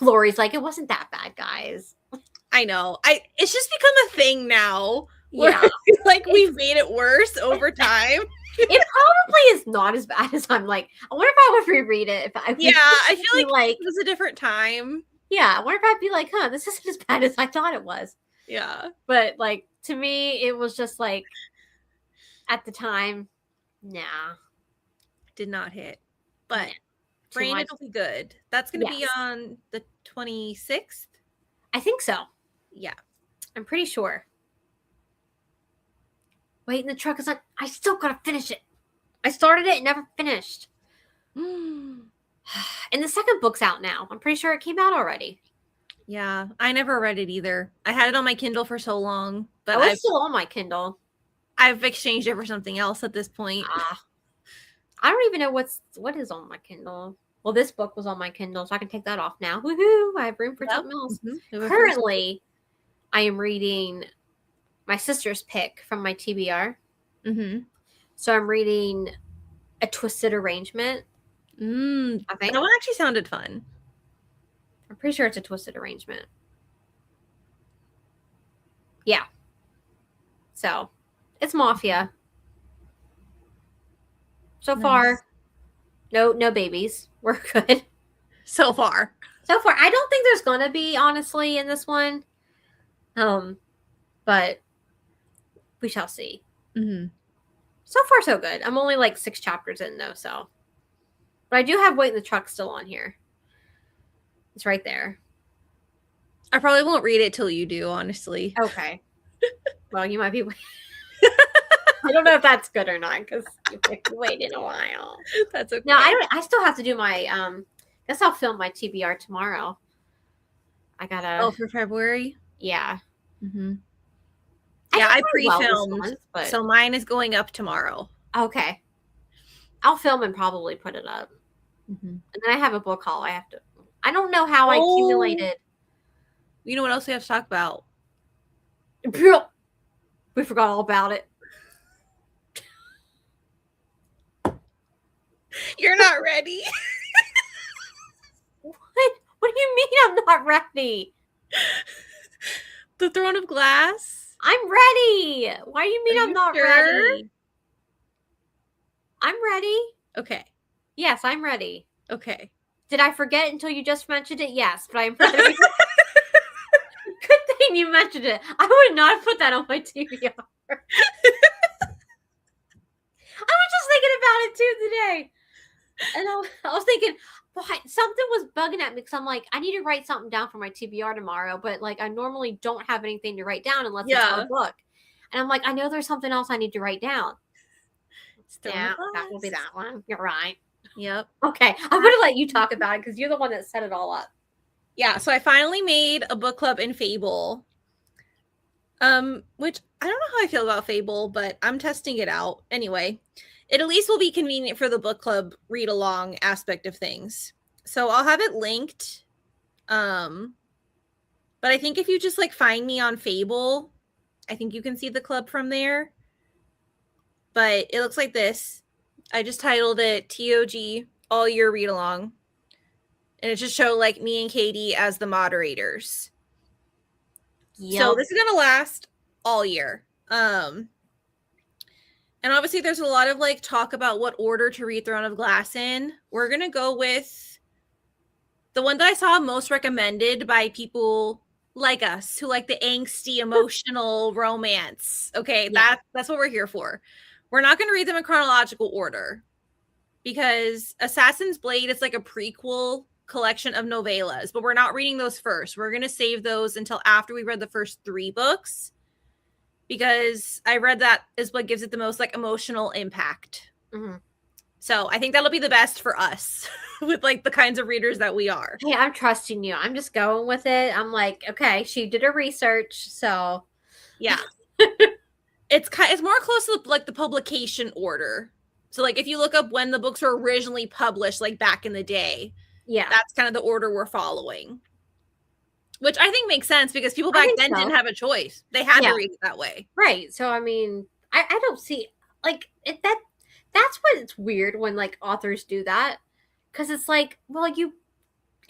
Lori's like, it wasn't that bad, guys. I know. It's just become a thing now. Yeah. Like we've made it worse over time. It probably is not as bad as I'm like. I wonder if I would reread it. I feel like it was a different time. Yeah, I wonder if I'd be like, huh, this isn't as bad as I thought it was. Yeah. But like to me, it was just like at the time, nah. Did not hit. But Branded will be good. That's gonna be on the 26th. I think so. Yeah. I'm pretty sure. Wait, and the truck is like, I still gotta finish it. I started it and never finished. And the second book's out now. I'm pretty sure it came out already. Yeah, I never read it either. I had it on my Kindle for so long, but it's still on my Kindle. I've exchanged it for something else at this point. I don't even know what is on my Kindle. Well, this book was on my Kindle, so I can take that off now. Woohoo! I have room for something else. Currently, I am reading my sister's pick from my TBR. So I'm reading A Twisted Arrangement. I think that one actually sounded fun. I'm pretty sure it's A Twisted Arrangement. Yeah. So it's Mafia. So far, no babies. We're good. So far. I don't think there's gonna be, honestly, in this one. But we shall see. So far, so good. I'm only like 6 chapters in, though, so. But I do have Wait in the Truck still on here. It's right there. I probably won't read it till you do, honestly. Okay. Well, you might be waiting. I don't know if that's good or not, because you've waited a while. That's okay. No, I still have to do my, guess I'll film my TBR tomorrow. I gotta. Oh, for February? Yeah. Yeah, I pre-filmed, so mine is going up tomorrow. Okay. I'll film and probably put it up. And then I have a book haul. I don't know how I accumulated. You know what else we have to talk about? We forgot all about it. You're not ready. What? What do you mean I'm not ready? The Throne of Glass? I'm ready. Why do you mean I'm not ready? I'm ready. Okay. Yes, I'm ready. Okay. Did I forget until you just mentioned it? Yes, but I'm ready. Good thing you mentioned it. I would not have put that on my TBR. I was just thinking about it too today. And I was thinking, why something was bugging at me because I'm like, I need to write something down for my TBR tomorrow, but like I normally don't have anything to write down unless it's a book. And I'm like, I know there's something else I need to write down. Yeah, that will be that one. You're right. Yep. Okay. I'm going to let you talk about it because you're the one that set it all up. Yeah, so I finally made a book club in Fable. Which I don't know how I feel about Fable, but I'm testing it out. Anyway, it at least will be convenient for the book club read along aspect of things. So I'll have it linked. But I think if you just like find me on Fable, I think you can see the club from there. But it looks like this. I just titled it TOG All Year Read Along. And it just showed like me and Katie as the moderators. Yep. So this is going to last all year. And obviously there's a lot of like talk about what order to read Throne of Glass in. We're going to go with the one that I saw most recommended by people like us who like the angsty, emotional romance. Okay, yeah. That's what we're here for. We're not going to read them in chronological order because Assassin's Blade is like a prequel collection of novellas, but we're not reading those first. We're going to save those until after we read the first 3 books, because I read that is what gives it the most like emotional impact. Mm-hmm. So I think that'll be the best for us with like the kinds of readers that we are. Hey, I'm trusting you. I'm just going with it. I'm like, okay, she did her research, so yeah. It's more close to like the publication order. So like if you look up when the books were originally published, like back in the day, yeah, that's kind of the order we're following. Which I think makes sense because people back then didn't have a choice. They had to read it that way. Right. So I mean, I don't see like that's what it's weird when like authors do that. Because it's like, well,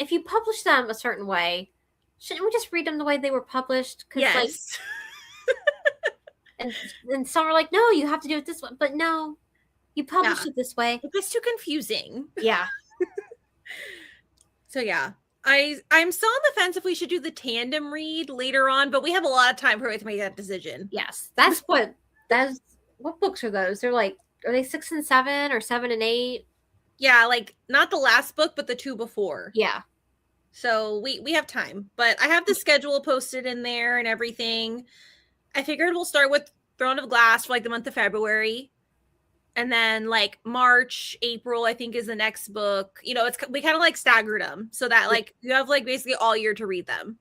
if you publish them a certain way, shouldn't we just read them the way they were published? Yes. Like, and some are like, no, you have to do it this way. But no, you published it this way. It's too confusing. Yeah. So yeah, I'm still on the fence if we should do the tandem read later on, but we have a lot of time for it to make that decision. Yes, what books are those? They're like, are they 6 and 7 or 7 and 8? Yeah, like not the last book, but the 2 before. Yeah. So we have time, but I have the schedule posted in there and everything. I figured we'll start with Throne of Glass for like the month of February. And then like March, April, I think is the next book. You know, we kind of like staggered them so that like you have like basically all year to read them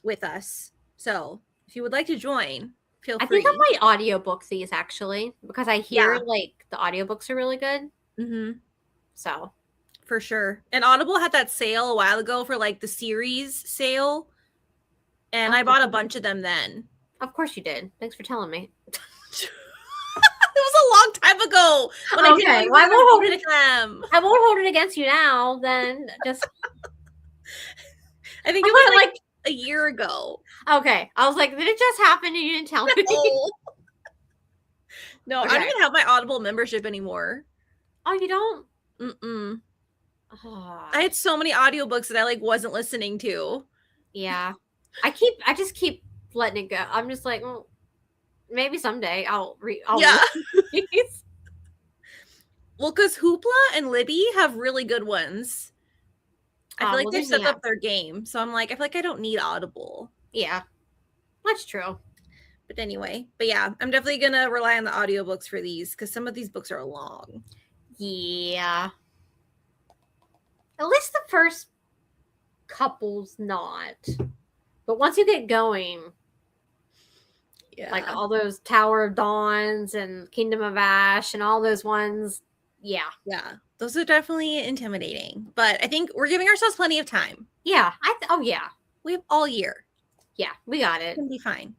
with us. So if you would like to join, feel free. I think I might audiobook these actually, because I hear like the audiobooks are really good. Mm-hmm. So for sure. And Audible had that sale a while ago for like the series sale. And I bought a bunch of them then. Of course you did. Thanks for telling me. It was a long time ago. When I won't hold it. I won't hold it against you now. Then just. I think it was like a year ago. Okay, I was like, did it just happen and you didn't tell me? No, okay. I don't even have my Audible membership anymore. Oh, you don't? Mm-mm. Oh. I had so many audiobooks that I like wasn't listening to. Yeah, I just keep letting it go. I'm just like, well, maybe someday I'll yeah. Well, because Hoopla and Libby have really good ones. I feel like they've stepped up their game. So I'm like, I feel like I don't need Audible. Yeah, that's true. But anyway, yeah, I'm definitely going to rely on the audiobooks for these because some of these books are long. Yeah. At least the first couple's not. But once you get going, like all those Tower of Dawns and Kingdom of Ash and all those ones, yeah, those are definitely intimidating. But I think we're giving ourselves plenty of time. Yeah, we have all year. Yeah, we got it. It's gonna be fine.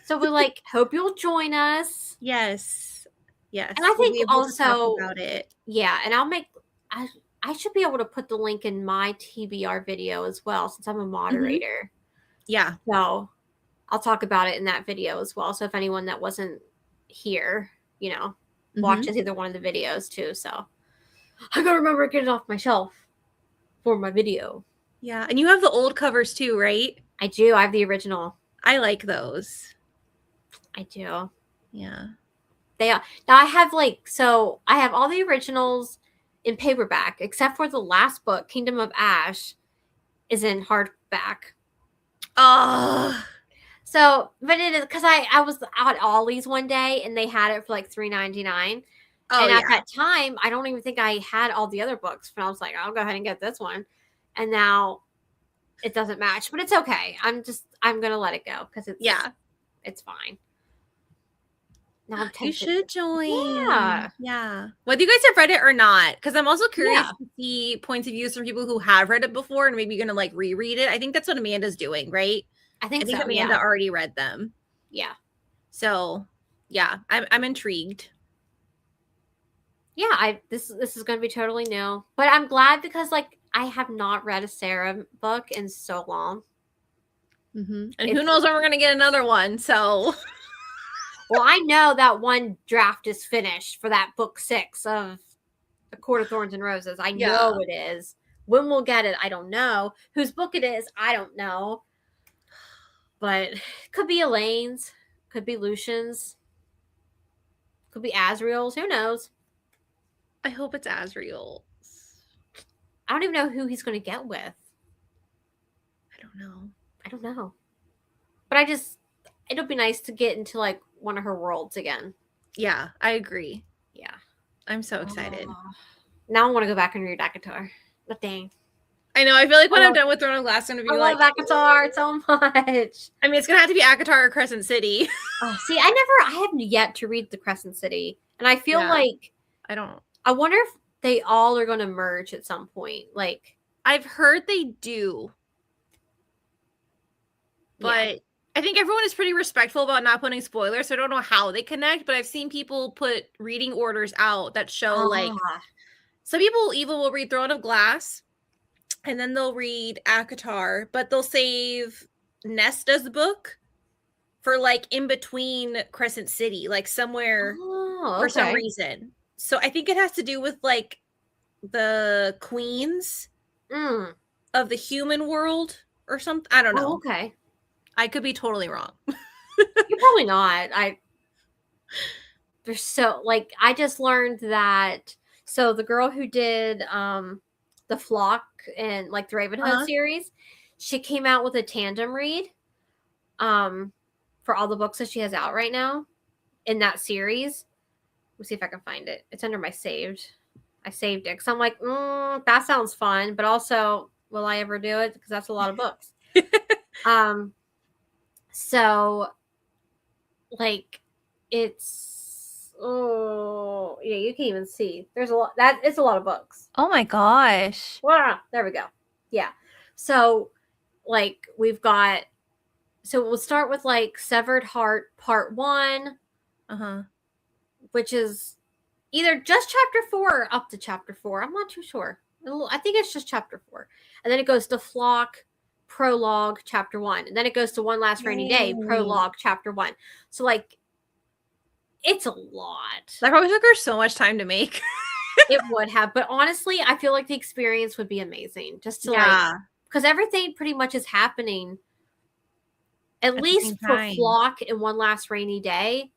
So we like hope you'll join us. Yes, and I think also about it. Yeah, and I should be able to put the link in my TBR video as well since I'm a moderator. Mm-hmm. Yeah. So I'll talk about it in that video as well. So if anyone that wasn't here, watches either one of the videos too. So I gotta remember to get it off my shelf for my video. Yeah. And you have the old covers too, right? I do. I have the original. I like those. I do. Yeah. They are. Now I have I have all the originals in paperback, except for the last book, Kingdom of Ash, is in hardback. Oh. So, but it is because I was at Ollie's one day and they had it for like $3.99. And at that time, I don't even think I had all the other books. And I was like, I'll go ahead and get this one. And now it doesn't match, but it's okay. I'm gonna let it go because it's fine. Now you should join. Yeah. Whether you guys have read it or not, because I'm also curious to see points of views from people who have read it before and maybe gonna like reread it. I think that's what Amanda's doing, right? I think so, Amanda already read them. Yeah. So yeah, I'm intrigued. Yeah, this is gonna be totally new. But I'm glad because like I have not read a Sarah book in so long. Mm-hmm. And who knows when we're gonna get another one, so well, I know that one draft is finished for that book 6 of A Court of Thorns and Roses. I know it is. When we'll get it, I don't know. Whose book it is, I don't know. But it could be Elaine's, could be Lucian's, could be Azriel's. Who knows? I hope it's Asriel. I don't even know who he's going to get with. I don't know. I don't know. But it'll be nice to get into like one of her worlds again. Yeah, I agree. Yeah. I'm so excited. Now I want to go back and read ACOTAR. But dang. I know. I feel like when I'm done with Throne of Glass, I'm going to be like... I love ACOTAR so much. I mean, it's going to have to be ACOTAR or Crescent City. See, I haven't yet to read the Crescent City. And I feel like... I wonder if they all are going to merge at some point. Like... I've heard they do. But I think everyone is pretty respectful about not putting spoilers, so I don't know how they connect, but I've seen people put reading orders out that show like some people even will read Throne of Glass and then they'll read ACOTAR, but they'll save Nesta's book for like in between Crescent City, like somewhere for some reason. So I think it has to do with like the queens of the human world or something. I don't know. Okay. I could be totally wrong. You're probably not. There's so like I just learned that so the girl who did the Flock and like the Ravenhood series, she came out with a tandem read for all the books that she has out right now in that series. Let's see if I can find it. It's under my saved. I saved it because I'm like, that sounds fun, but also will I ever do it? Because that's a lot of books. So, like, it's yeah, you can even see there's a lot. That it's a lot of books. Oh my gosh! Wow, there we go. Yeah. So, like, we've got. So we'll start with like Severed Heart Part 1, which is either just Chapter 4 or up to Chapter 4. I'm not too sure. I think it's just Chapter 4, and then it goes to Flock. Prologue Chapter 1, and then it goes to One Last Rainy Day Prologue Chapter 1. So like it's a lot. That probably took her so much time to make. It would have, but honestly I feel like the experience would be amazing just to like because everything pretty much is happening at least for Flock and One Last Rainy Day.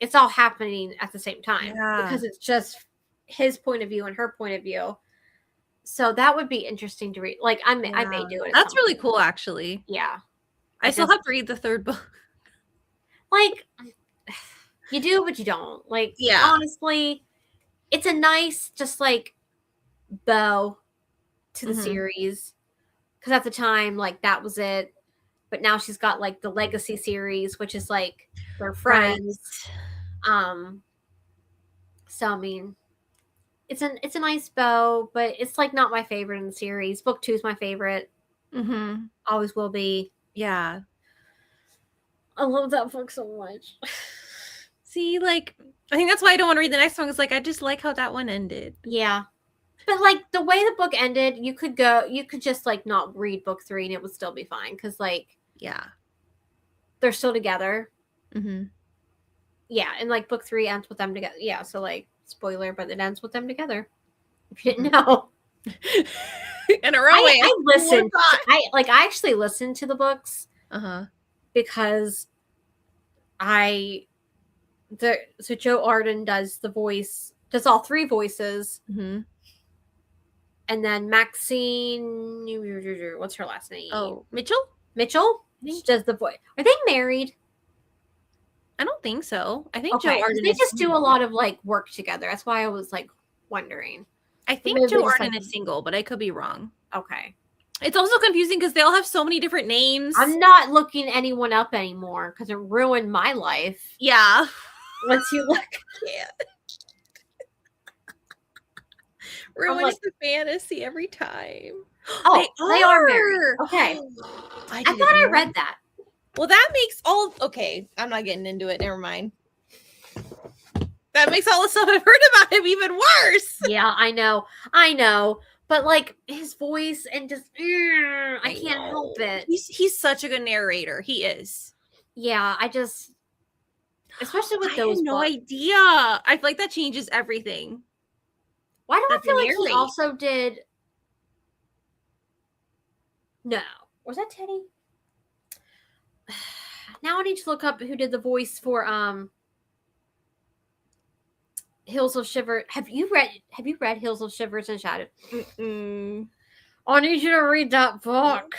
It's all happening at the same time because it's just his point of view and her point of view. So that would be interesting to read. Like I may do it. That's really cool, actually. Yeah, I still have to read the third book. Like you do, but you don't. Like honestly, it's a nice just like bow to the series because at the time like that was it. But now she's got like the Legacy series, which is like their friends. So I mean. It's a nice bow, but it's like not my favorite in the series. Book 2 is my favorite. Always will be. Yeah. I love that book so much. See, like, I think that's why I don't want to read the next one. Because, like, I just like how that one ended. Yeah. But, like, the way the book ended, you could just, like, not read book 3 and it would still be fine. Because, like, they're still together. Yeah. And, like, book 3 ends with them together. Yeah. So, like, spoiler, but it ends with them together. If you didn't know. In a romance. I listened. I actually listened to the books. Because so Joe Arden does all 3 voices. And then Maxine, what's her last name? Oh, Mitchell? She does the voice. Are they married? I don't think so. I think Joe Arden they just do a lot of like work together. That's why I was like wondering. I think Joe Arden is single, but I could be wrong. Okay. It's also confusing because they all have so many different names. I'm not looking anyone up anymore because it ruined my life. Yeah. Once you look. Ruins the fantasy every time. Oh, they are married. Okay. I thought I read that. Well, that makes okay, I'm not getting into it. Never mind. That makes all the stuff I've heard about him even worse. Yeah, I know. But like his voice and just, I can't help it. He's such a good narrator. He is. Yeah, especially with those. I had no idea. I feel like that changes everything. Why do I feel like he also did? No, was that Teddy? Now I need to look up who did the voice for Hills of Shiver. Have you read Hills of Shivers and Shadows? Mm-mm. I need you to read that book.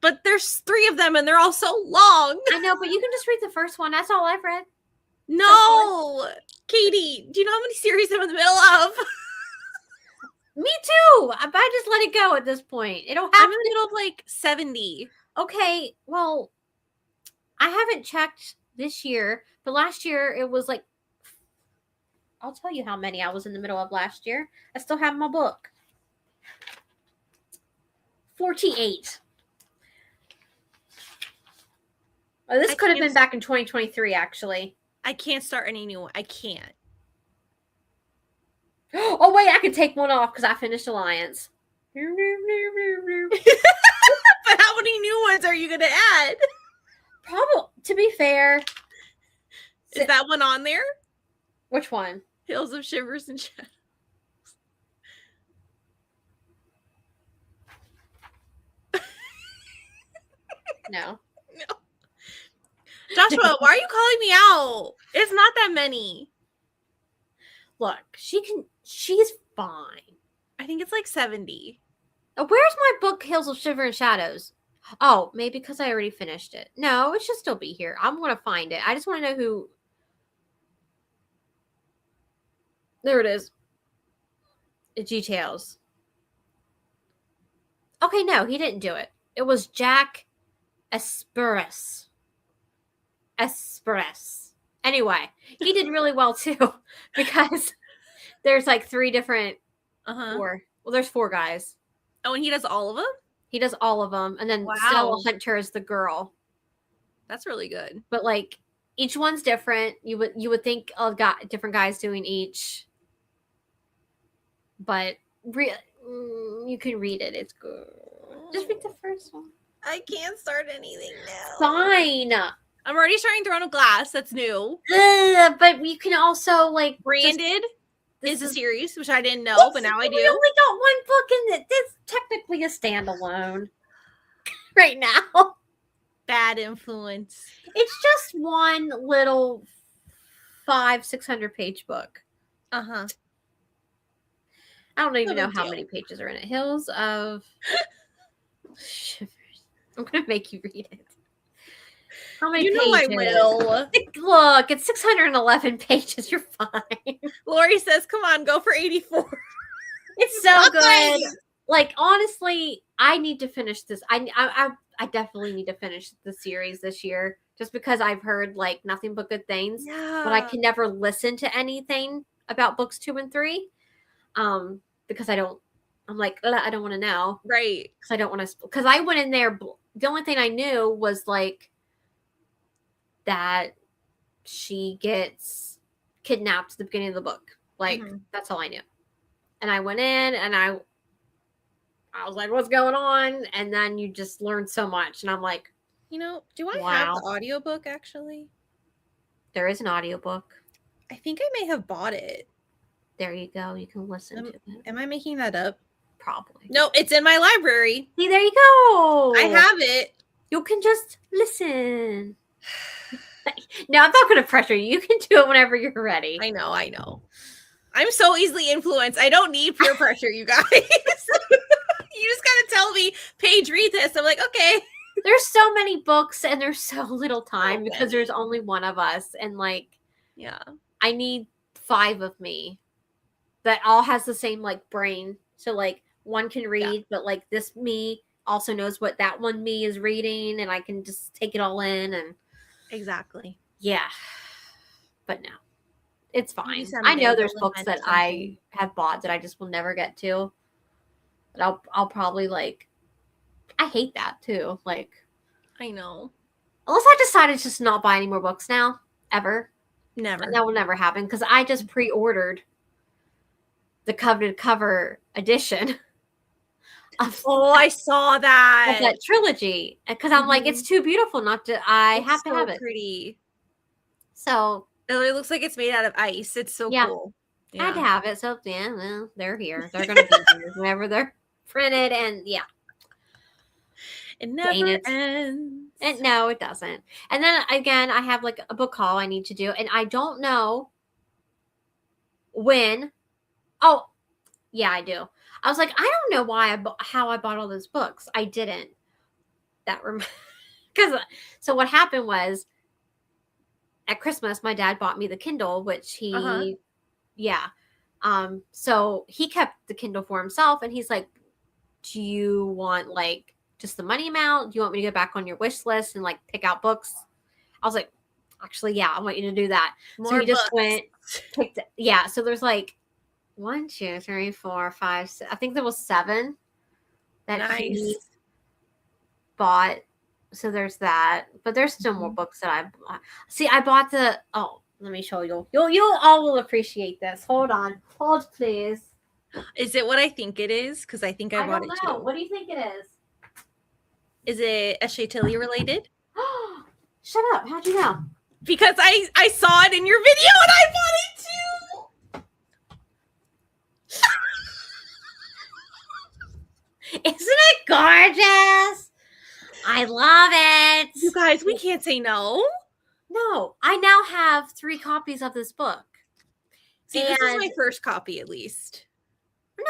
But there's 3 of them and they're all so long. I know, but you can just read the first one. That's all I've read. No, Katie, do you know how many series I'm in the middle of? Me too. I just let it go at this point. It'll have I'm in the middle of like 70. Okay, well, I haven't checked this year, but last year it was like, I'll tell you how many I was in the middle of last year. I still have my book. 48. Oh, this could have been back in 2023, actually. I can't start any new one. I can't. Oh, wait, I can take one off because I finished Alliance. But how many new ones are you going to add? Probably, to be fair. Is that one on there? Which one? Hills of Shivers and Shadows. No. No. Joshua, why are you calling me out? It's not that many. Look, she's fine. I think it's like 70. Where's my book, Hills of Shiver and Shadows? Oh, maybe because I already finished it. No, it should still be here. I'm going to find it. I just want to know who. There it is. It details. Okay, no, he didn't do it. It was Jack Esperis. Anyway, he did really well too because there's like 3 different. Four. Well, there's 4 guys. Oh, and he does all of them? He does all of them, and then Stella Hunter is the girl. That's really good. But like each one's different. You would think different guys doing each, but you can read it. It's good. Just read the first one. I can't start anything now. Fine. I'm already starting Throne of Glass. That's new. But you can also like Branded is a series, which I didn't know, but now I do. We only got 1 book in it. It's technically a standalone right now. Bad influence. It's just one little 500-600 page book. I don't even know how many pages are in it. Hills of Shivers. I'm gonna make you read it. How many pages? I will. Look, it's 611 pages. You're fine. Lori says, come on, go for 84. It's so good. Like, honestly, I need to finish this. I definitely need to finish the series this year just because I've heard, like, nothing but good things. Yeah. But I can never listen to anything about books 2 and 3 because I'm like, I don't want to know. Right. Because I don't want to. Because I went in there, the only thing I knew was, like, that she gets kidnapped at the beginning of the book. Like, that's all I knew. And I went in and I was like, what's going on? And then you just learn so much. And I'm like, do I have the audiobook actually? There is an audiobook. I think I may have bought it. There you go. You can listen to it. Am I making that up? Probably. No, it's in my library. See, there you go. I have it. You can just listen. No, I'm not going to pressure you. You can do it whenever you're ready. I know. I'm so easily influenced. I don't need peer pressure, you guys. You just got to tell me, Paige, read this. I'm like, okay. There's so many books and there's so little time because there's only one of us. And like, yeah, I need 5 of me that all has the same like brain. So like one can read, but like this me also knows what that one me is reading and I can just take it all in and exactly. Yeah. But no. It's fine. I know there's books that I have bought that I just will never get to. But I'll probably like I hate that too. Like I know. Unless I decided just not buy any more books now. Ever. Never. And that will never happen because I just pre-ordered the coveted cover edition. I saw that. Of that trilogy. Because I'm like, it's too beautiful not to I have to have it. Pretty. So it looks like it's made out of ice. It's so cool. Yeah. I had to have it. So yeah, well, they're here. They're gonna be here whenever they're printed and yeah. It never ends. And no, it doesn't. And then again, I have like a book haul I need to do, and I don't know when, oh, yeah, I do. I was like, I don't know how I bought all those books. I didn't. Because so what happened was at Christmas, my dad bought me the Kindle, which yeah. So he kept the Kindle for himself, and he's like, do you want like just the money amount? Do you want me to go back on your wish list and like pick out books? I was like, actually, yeah, I want you to do that. More so he just books. picked it. Yeah. So there's like 1, 2, 3, 4, 5, 6, I think there was 7 that he bought. So there's that, but there's still more books that I bought. See, I bought let me show you. You'll all will appreciate this. Hold on. Hold, please. Is it what I think it is? Because I think I bought it too. What do you think it is? Is it a Chantilly related? Shut up. How'd you know? Because I saw it in your video and I bought it too. Isn't it gorgeous? I love it. You guys, we can't say no. No, I now have 3 copies of this book. See, this is my first copy, at least. No,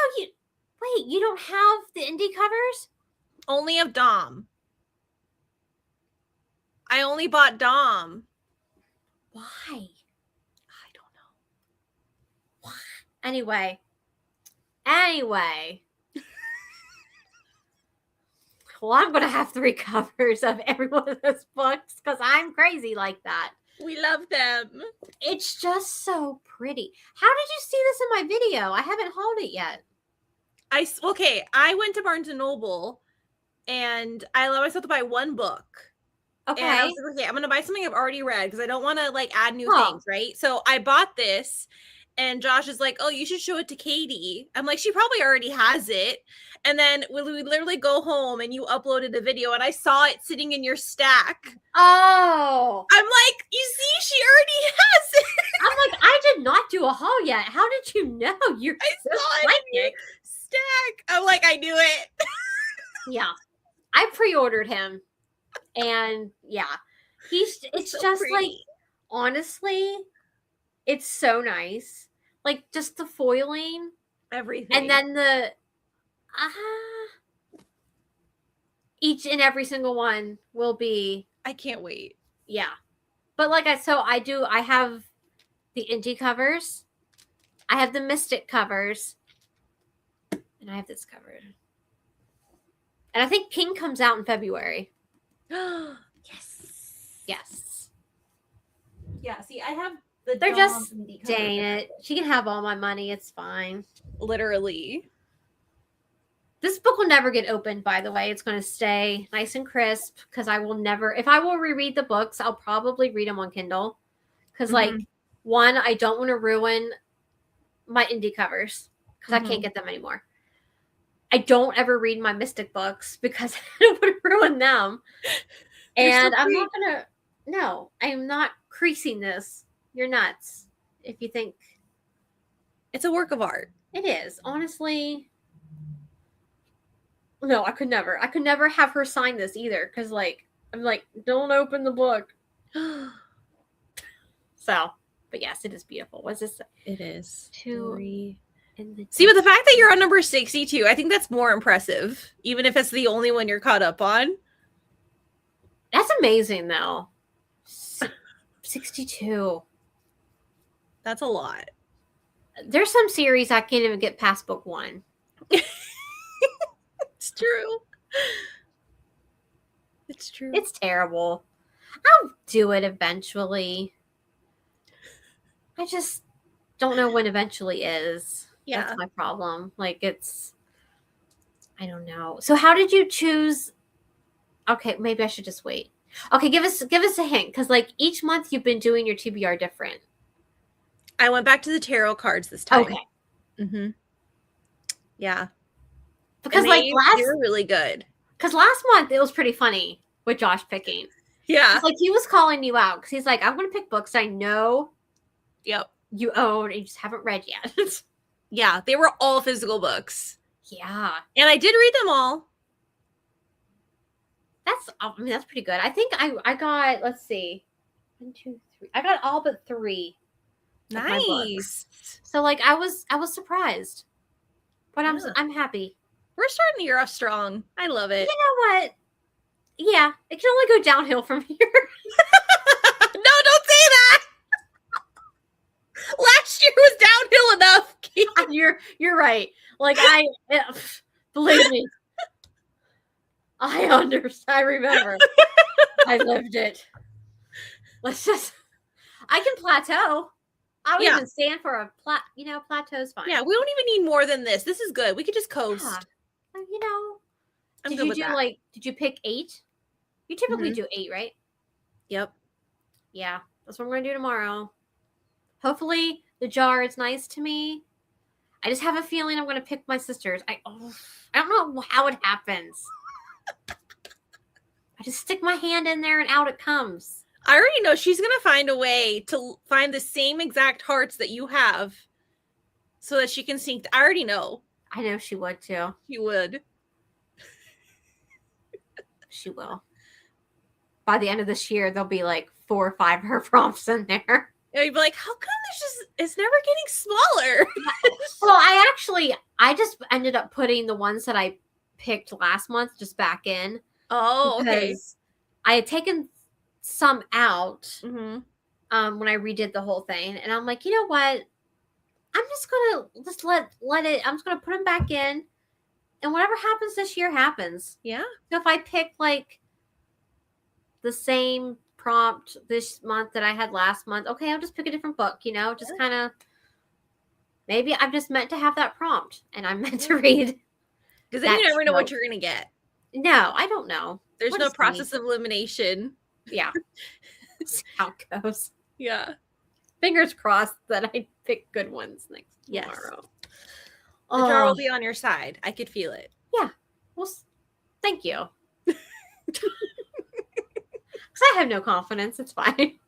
you don't have the indie covers? Only of Dom. I only bought Dom. Why? I don't know. Why? Anyway. Well, I'm going to have 3 covers of every one of those books because I'm crazy like that. We love them. It's just so pretty. How did you see this in my video? I haven't hauled it yet. I went to Barnes & Noble and I allowed myself to buy 1 book. Okay. And I was like, okay, I'm going to buy something I've already read because I don't want to like add new things, right? So I bought this and Josh is like, oh, you should show it to Katie. I'm like, she probably already has it. And then we literally go home and you uploaded a video and I saw it sitting in your stack. Oh. I'm like, you see, she already has it. I'm like, I did not do a haul yet. How did you know? I saw it in your stack. I'm like, I knew it. Yeah. I pre-ordered him. And yeah, it's so just pretty. Like, honestly, it's so nice. Like just the foiling, everything. And then each and every single one will be. I can't wait. Yeah. But I have the indie covers. I have the Mystic covers. And I have this covered. And I think Pink comes out in February. Yes. Yeah, see, I have they're just dang it. She can have all my money. It's fine. Literally. This book will never get opened, by the way. It's going to stay nice and crisp because I will never, if I will reread the books, I'll probably read them on Kindle. Because, one, I don't want to ruin my indie covers because I can't get them anymore. I don't ever read my Mystic books because I don't want to ruin them. And I'm not going to, no, I am not creasing this. You're nuts if you think. It's a work of art. It is. Honestly. No, I could never. I could never have her sign this either because, I'm like, don't open the book. So, but yes, it is beautiful. What's this? It is. 2, 3. See, but the fact that you're on number 62, I think that's more impressive, even if it's the only one you're caught up on. That's amazing, though. 62. That's a lot. There's some series I can't even get past book 1. It's true. It's true. It's terrible. I'll do it eventually. I just don't know when eventually is. Yeah. That's my problem. I don't know. So how did you choose? Okay, maybe I should just wait. Okay, give us a hint because each month you've been doing your TBR different. I went back to the tarot cards this time. Okay. Mm-hmm. Yeah. Because they were really good. Because last month it was pretty funny with Josh picking. Yeah. He was calling you out because he's like, I'm going to pick books I know. Yep. You own and you just haven't read yet. Yeah, they were all physical books. Yeah. And I did read them all. That's pretty good. I think I got, let's see. 1, 2, 3. I got all but 3 of my books. Nice. So like I was surprised. But Yeah. I'm happy. We're starting the year off strong. I love it. You know what? Yeah, it can only go downhill from here. No, don't say that. Last year was downhill enough. You're right. Like believe me. I remember. I lived it. I can plateau. I would Yeah. even stand for a plateau's fine. Yeah, we don't even need more than this. This is good. We could just coast. Yeah. I'm did good you with do that. did you pick 8? You typically do 8, right? Yep. Yeah, that's what I'm going to do tomorrow. Hopefully the jar is nice to me. I just have a feeling I'm going to pick my sister's. I don't know how it happens. I just stick my hand in there and out it comes. I already know she's going to find a way to find the same exact hearts that you have so that she can sink. I already know. I know she would too. She would. She will. By the end of this year, there'll be like 4 or 5 of her prompts in there. You'd be like, how come it's never getting smaller? Well, I just ended up putting the ones that I picked last month just back in. Oh, okay. I had taken some out Mm-hmm. When I redid the whole thing, and I'm like, you know what? I'm just gonna let it. I'm just gonna put them back in, and whatever happens this year happens. Yeah. So if I pick like the same prompt this month that I had last month, okay, I'll just pick a different book. Just kind of. Maybe I'm just meant to have that prompt, and I'm meant to read. Because then you never know what you're gonna get. No, I don't know. There's no process of elimination. Yeah. That's how it goes. Yeah. Fingers crossed that I pick good ones tomorrow. The jar will be on your side. I could feel it. Yeah. Well, thank you. Because I have no confidence. It's fine.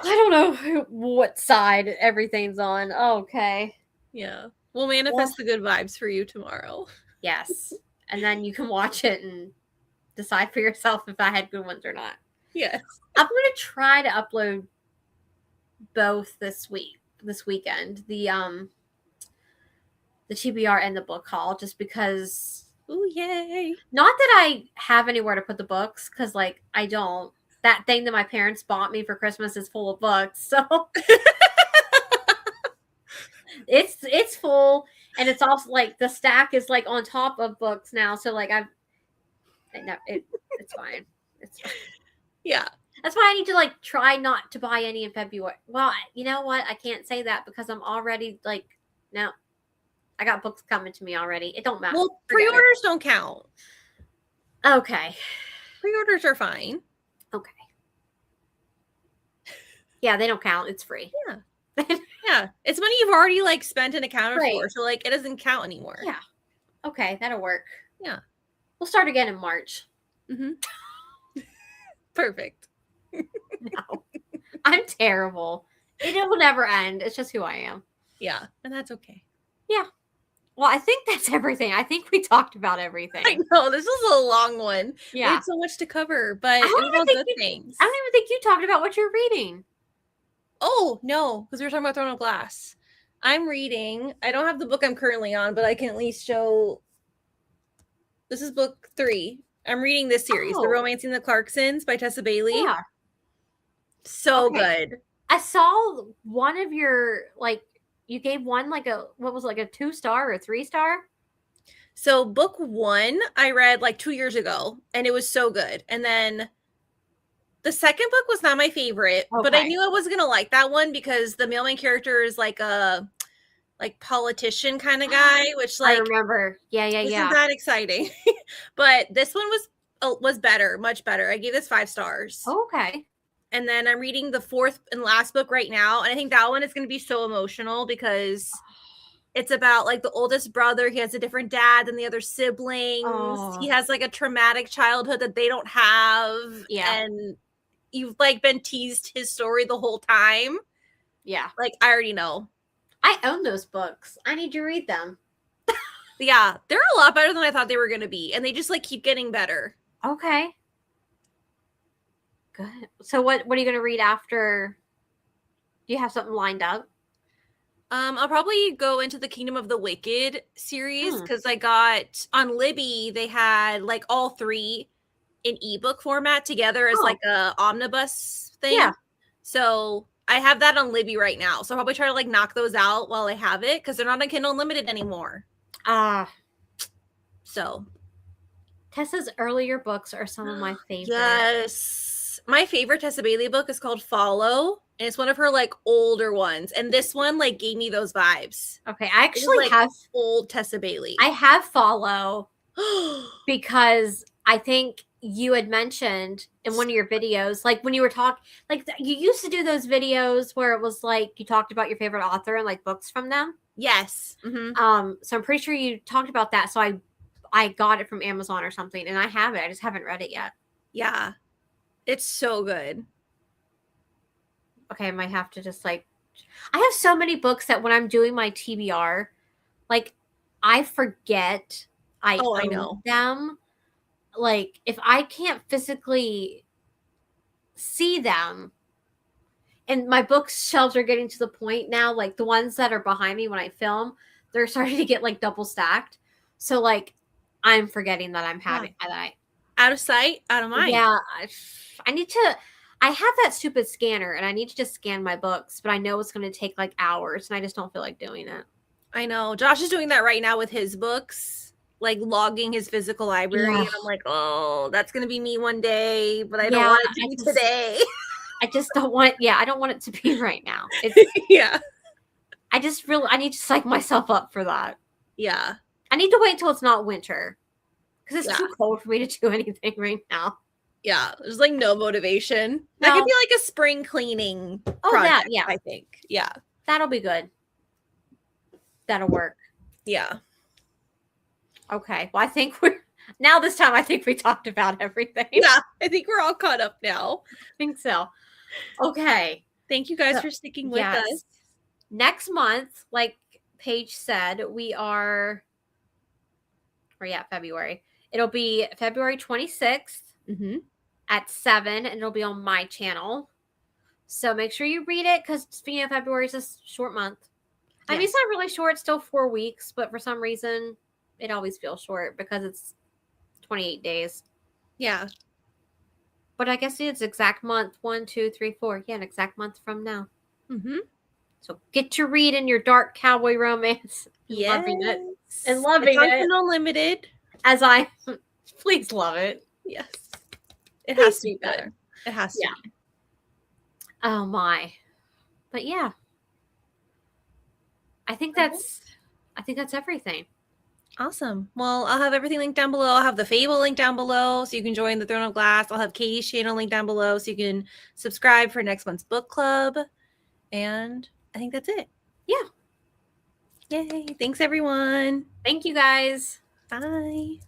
I don't know what side everything's on. Okay. Yeah. We'll manifest the good vibes for you tomorrow. Yes. And then you can watch it and decide for yourself if I had good ones or not. Yes. I'm going to try to upload both this weekend. The TBR and the book haul, just because. Ooh, yay. Not that I have anywhere to put the books, because like I don't. That thing that my parents bought me for Christmas is full of books, so it's full, and it's also like the stack is like on top of books now. So like it's fine. It's fine. Yeah. That's why I need to like try not to buy any in February. Well, you know what? I can't say that because I'm already like, no, I got books coming to me already. It don't matter. Well, pre-orders don't count. Okay. Pre-orders are fine. Okay. Yeah, they don't count. It's free. Yeah. Yeah. It's money you've already like spent and accounted for. So like it doesn't count anymore. Yeah. Okay, that'll work. Yeah. We'll start again in March. Mm-hmm. Perfect. No. I'm terrible. It will never end. It's just who I am. Yeah. And that's okay. Yeah. Well, I think that's everything. I think we talked about everything. I know. This was a long one. Yeah. We had so much to cover, but it was all good things. I don't even think you talked about what you're reading. Oh, no. Because we were talking about Throne of Glass. I'm reading. I don't have the book I'm currently on, but I can at least show. This is book 3. I'm reading this series, The Romancing the Clarksons by Tessa Bailey. Yeah. So good. I saw one of your, like, you gave one like a 2-star or a 3-star? So book 1 I read like 2 years ago, and it was so good. And then the second book was not my favorite, but I knew I was going to like that one because the mailman character is like a politician kind of guy, which like I remember. Yeah. Isn't that exciting? But this one was better, much better. I gave this 5 stars. Okay. And then I'm reading the 4th and last book right now, and I think that one is going to be so emotional because it's about like the oldest brother. He has a different dad than the other siblings. Oh. He has like a traumatic childhood that they don't have. Yeah. And you've like been teased his story the whole time. Yeah. Like I already know. I own those books. I need to read them. Yeah, they're a lot better than I thought they were going to be. And they just like keep getting better. Okay. Good. So what are you going to read after Do you have something lined up? I'll probably go into the Kingdom of the Wicked series Hmm. because I got on Libby, they had like all three in ebook format together as Oh, like a omnibus yeah. thing. So I have that on Libby right now. So I'll probably try to like knock those out while I have it because they're not on Kindle Unlimited anymore. Ah, So Tessa's earlier books are some of my favorite. yes. My favorite Tessa Bailey book is called Follow. And it's one of her like older ones. And this one like gave me those vibes. Okay, I It was actually like have old Tessa Bailey. I have Follow because I think you had mentioned in one of your videos, like when you were talking, like you used to do those videos where it was like you talked about your favorite author and like books from them. Yes. Mm-hmm. So I'm pretty sure you talked about that. So I got it from Amazon or something, and I have it. I just haven't read it yet. Yeah. It's so good. Okay, I might have to just like. I have so many books that when I'm doing my TBR, like I forget I Oh, I own know. them. Like if I can't physically see them, and my bookshelves are getting to the point now, like the ones that are behind me when I film, they're starting to get like double stacked. So like I'm forgetting that I'm Yeah. having that I Out of sight, out of mind. yeah, I need to I have that stupid scanner and I need to just scan my books, but I know it's going to take like hours and I just don't feel like doing it. I know. Josh is doing that right now with his books, like logging his physical library. Yeah. And I'm like, oh, that's going to be me one day, but I don't Yeah, want it to be today. I just don't want yeah, I don't want it to be right now. It's Yeah. I need to psych myself up for that. Yeah. I need to wait until it's not winter because it's Yeah. too cold for me to do anything right now. Yeah. There's like no motivation. That No. could be like a spring cleaning Oh, project, that, yeah. I think. Yeah. That'll be good. That'll work. Yeah. Okay. Well, I think we're now this time I think we talked about everything. Yeah. I think we're all caught up now. I think so. Okay. Thank you guys So, for sticking with yes. us. Next month, like Paige said, February. It'll be February 26th Mm-hmm. at 7, and it'll be on my channel. So make sure you read it because February is a short month. I mean, Yes. it's not really short, it's still 4 weeks, but for some reason, it always feels short because it's 28 days. Yeah. But I guess it's exact month 1, 2, 3, 4. Yeah, an exact month from now. Mm-hmm. So get to read in your dark cowboy romance. Yes. Loving it. And loving It's on it. Kindle Unlimited. As I please love it. Yes. It Please has to be be better. It has to be. Oh my. But yeah. I think that's everything. Awesome. Well, I'll have everything linked down below. I'll have the Fable link down below so you can join the Throne of Glass. I'll have Katie's channel link down below so you can subscribe for next month's book club. And I think that's it. Yeah. Yay. Thanks, everyone. Thank you guys. Bye.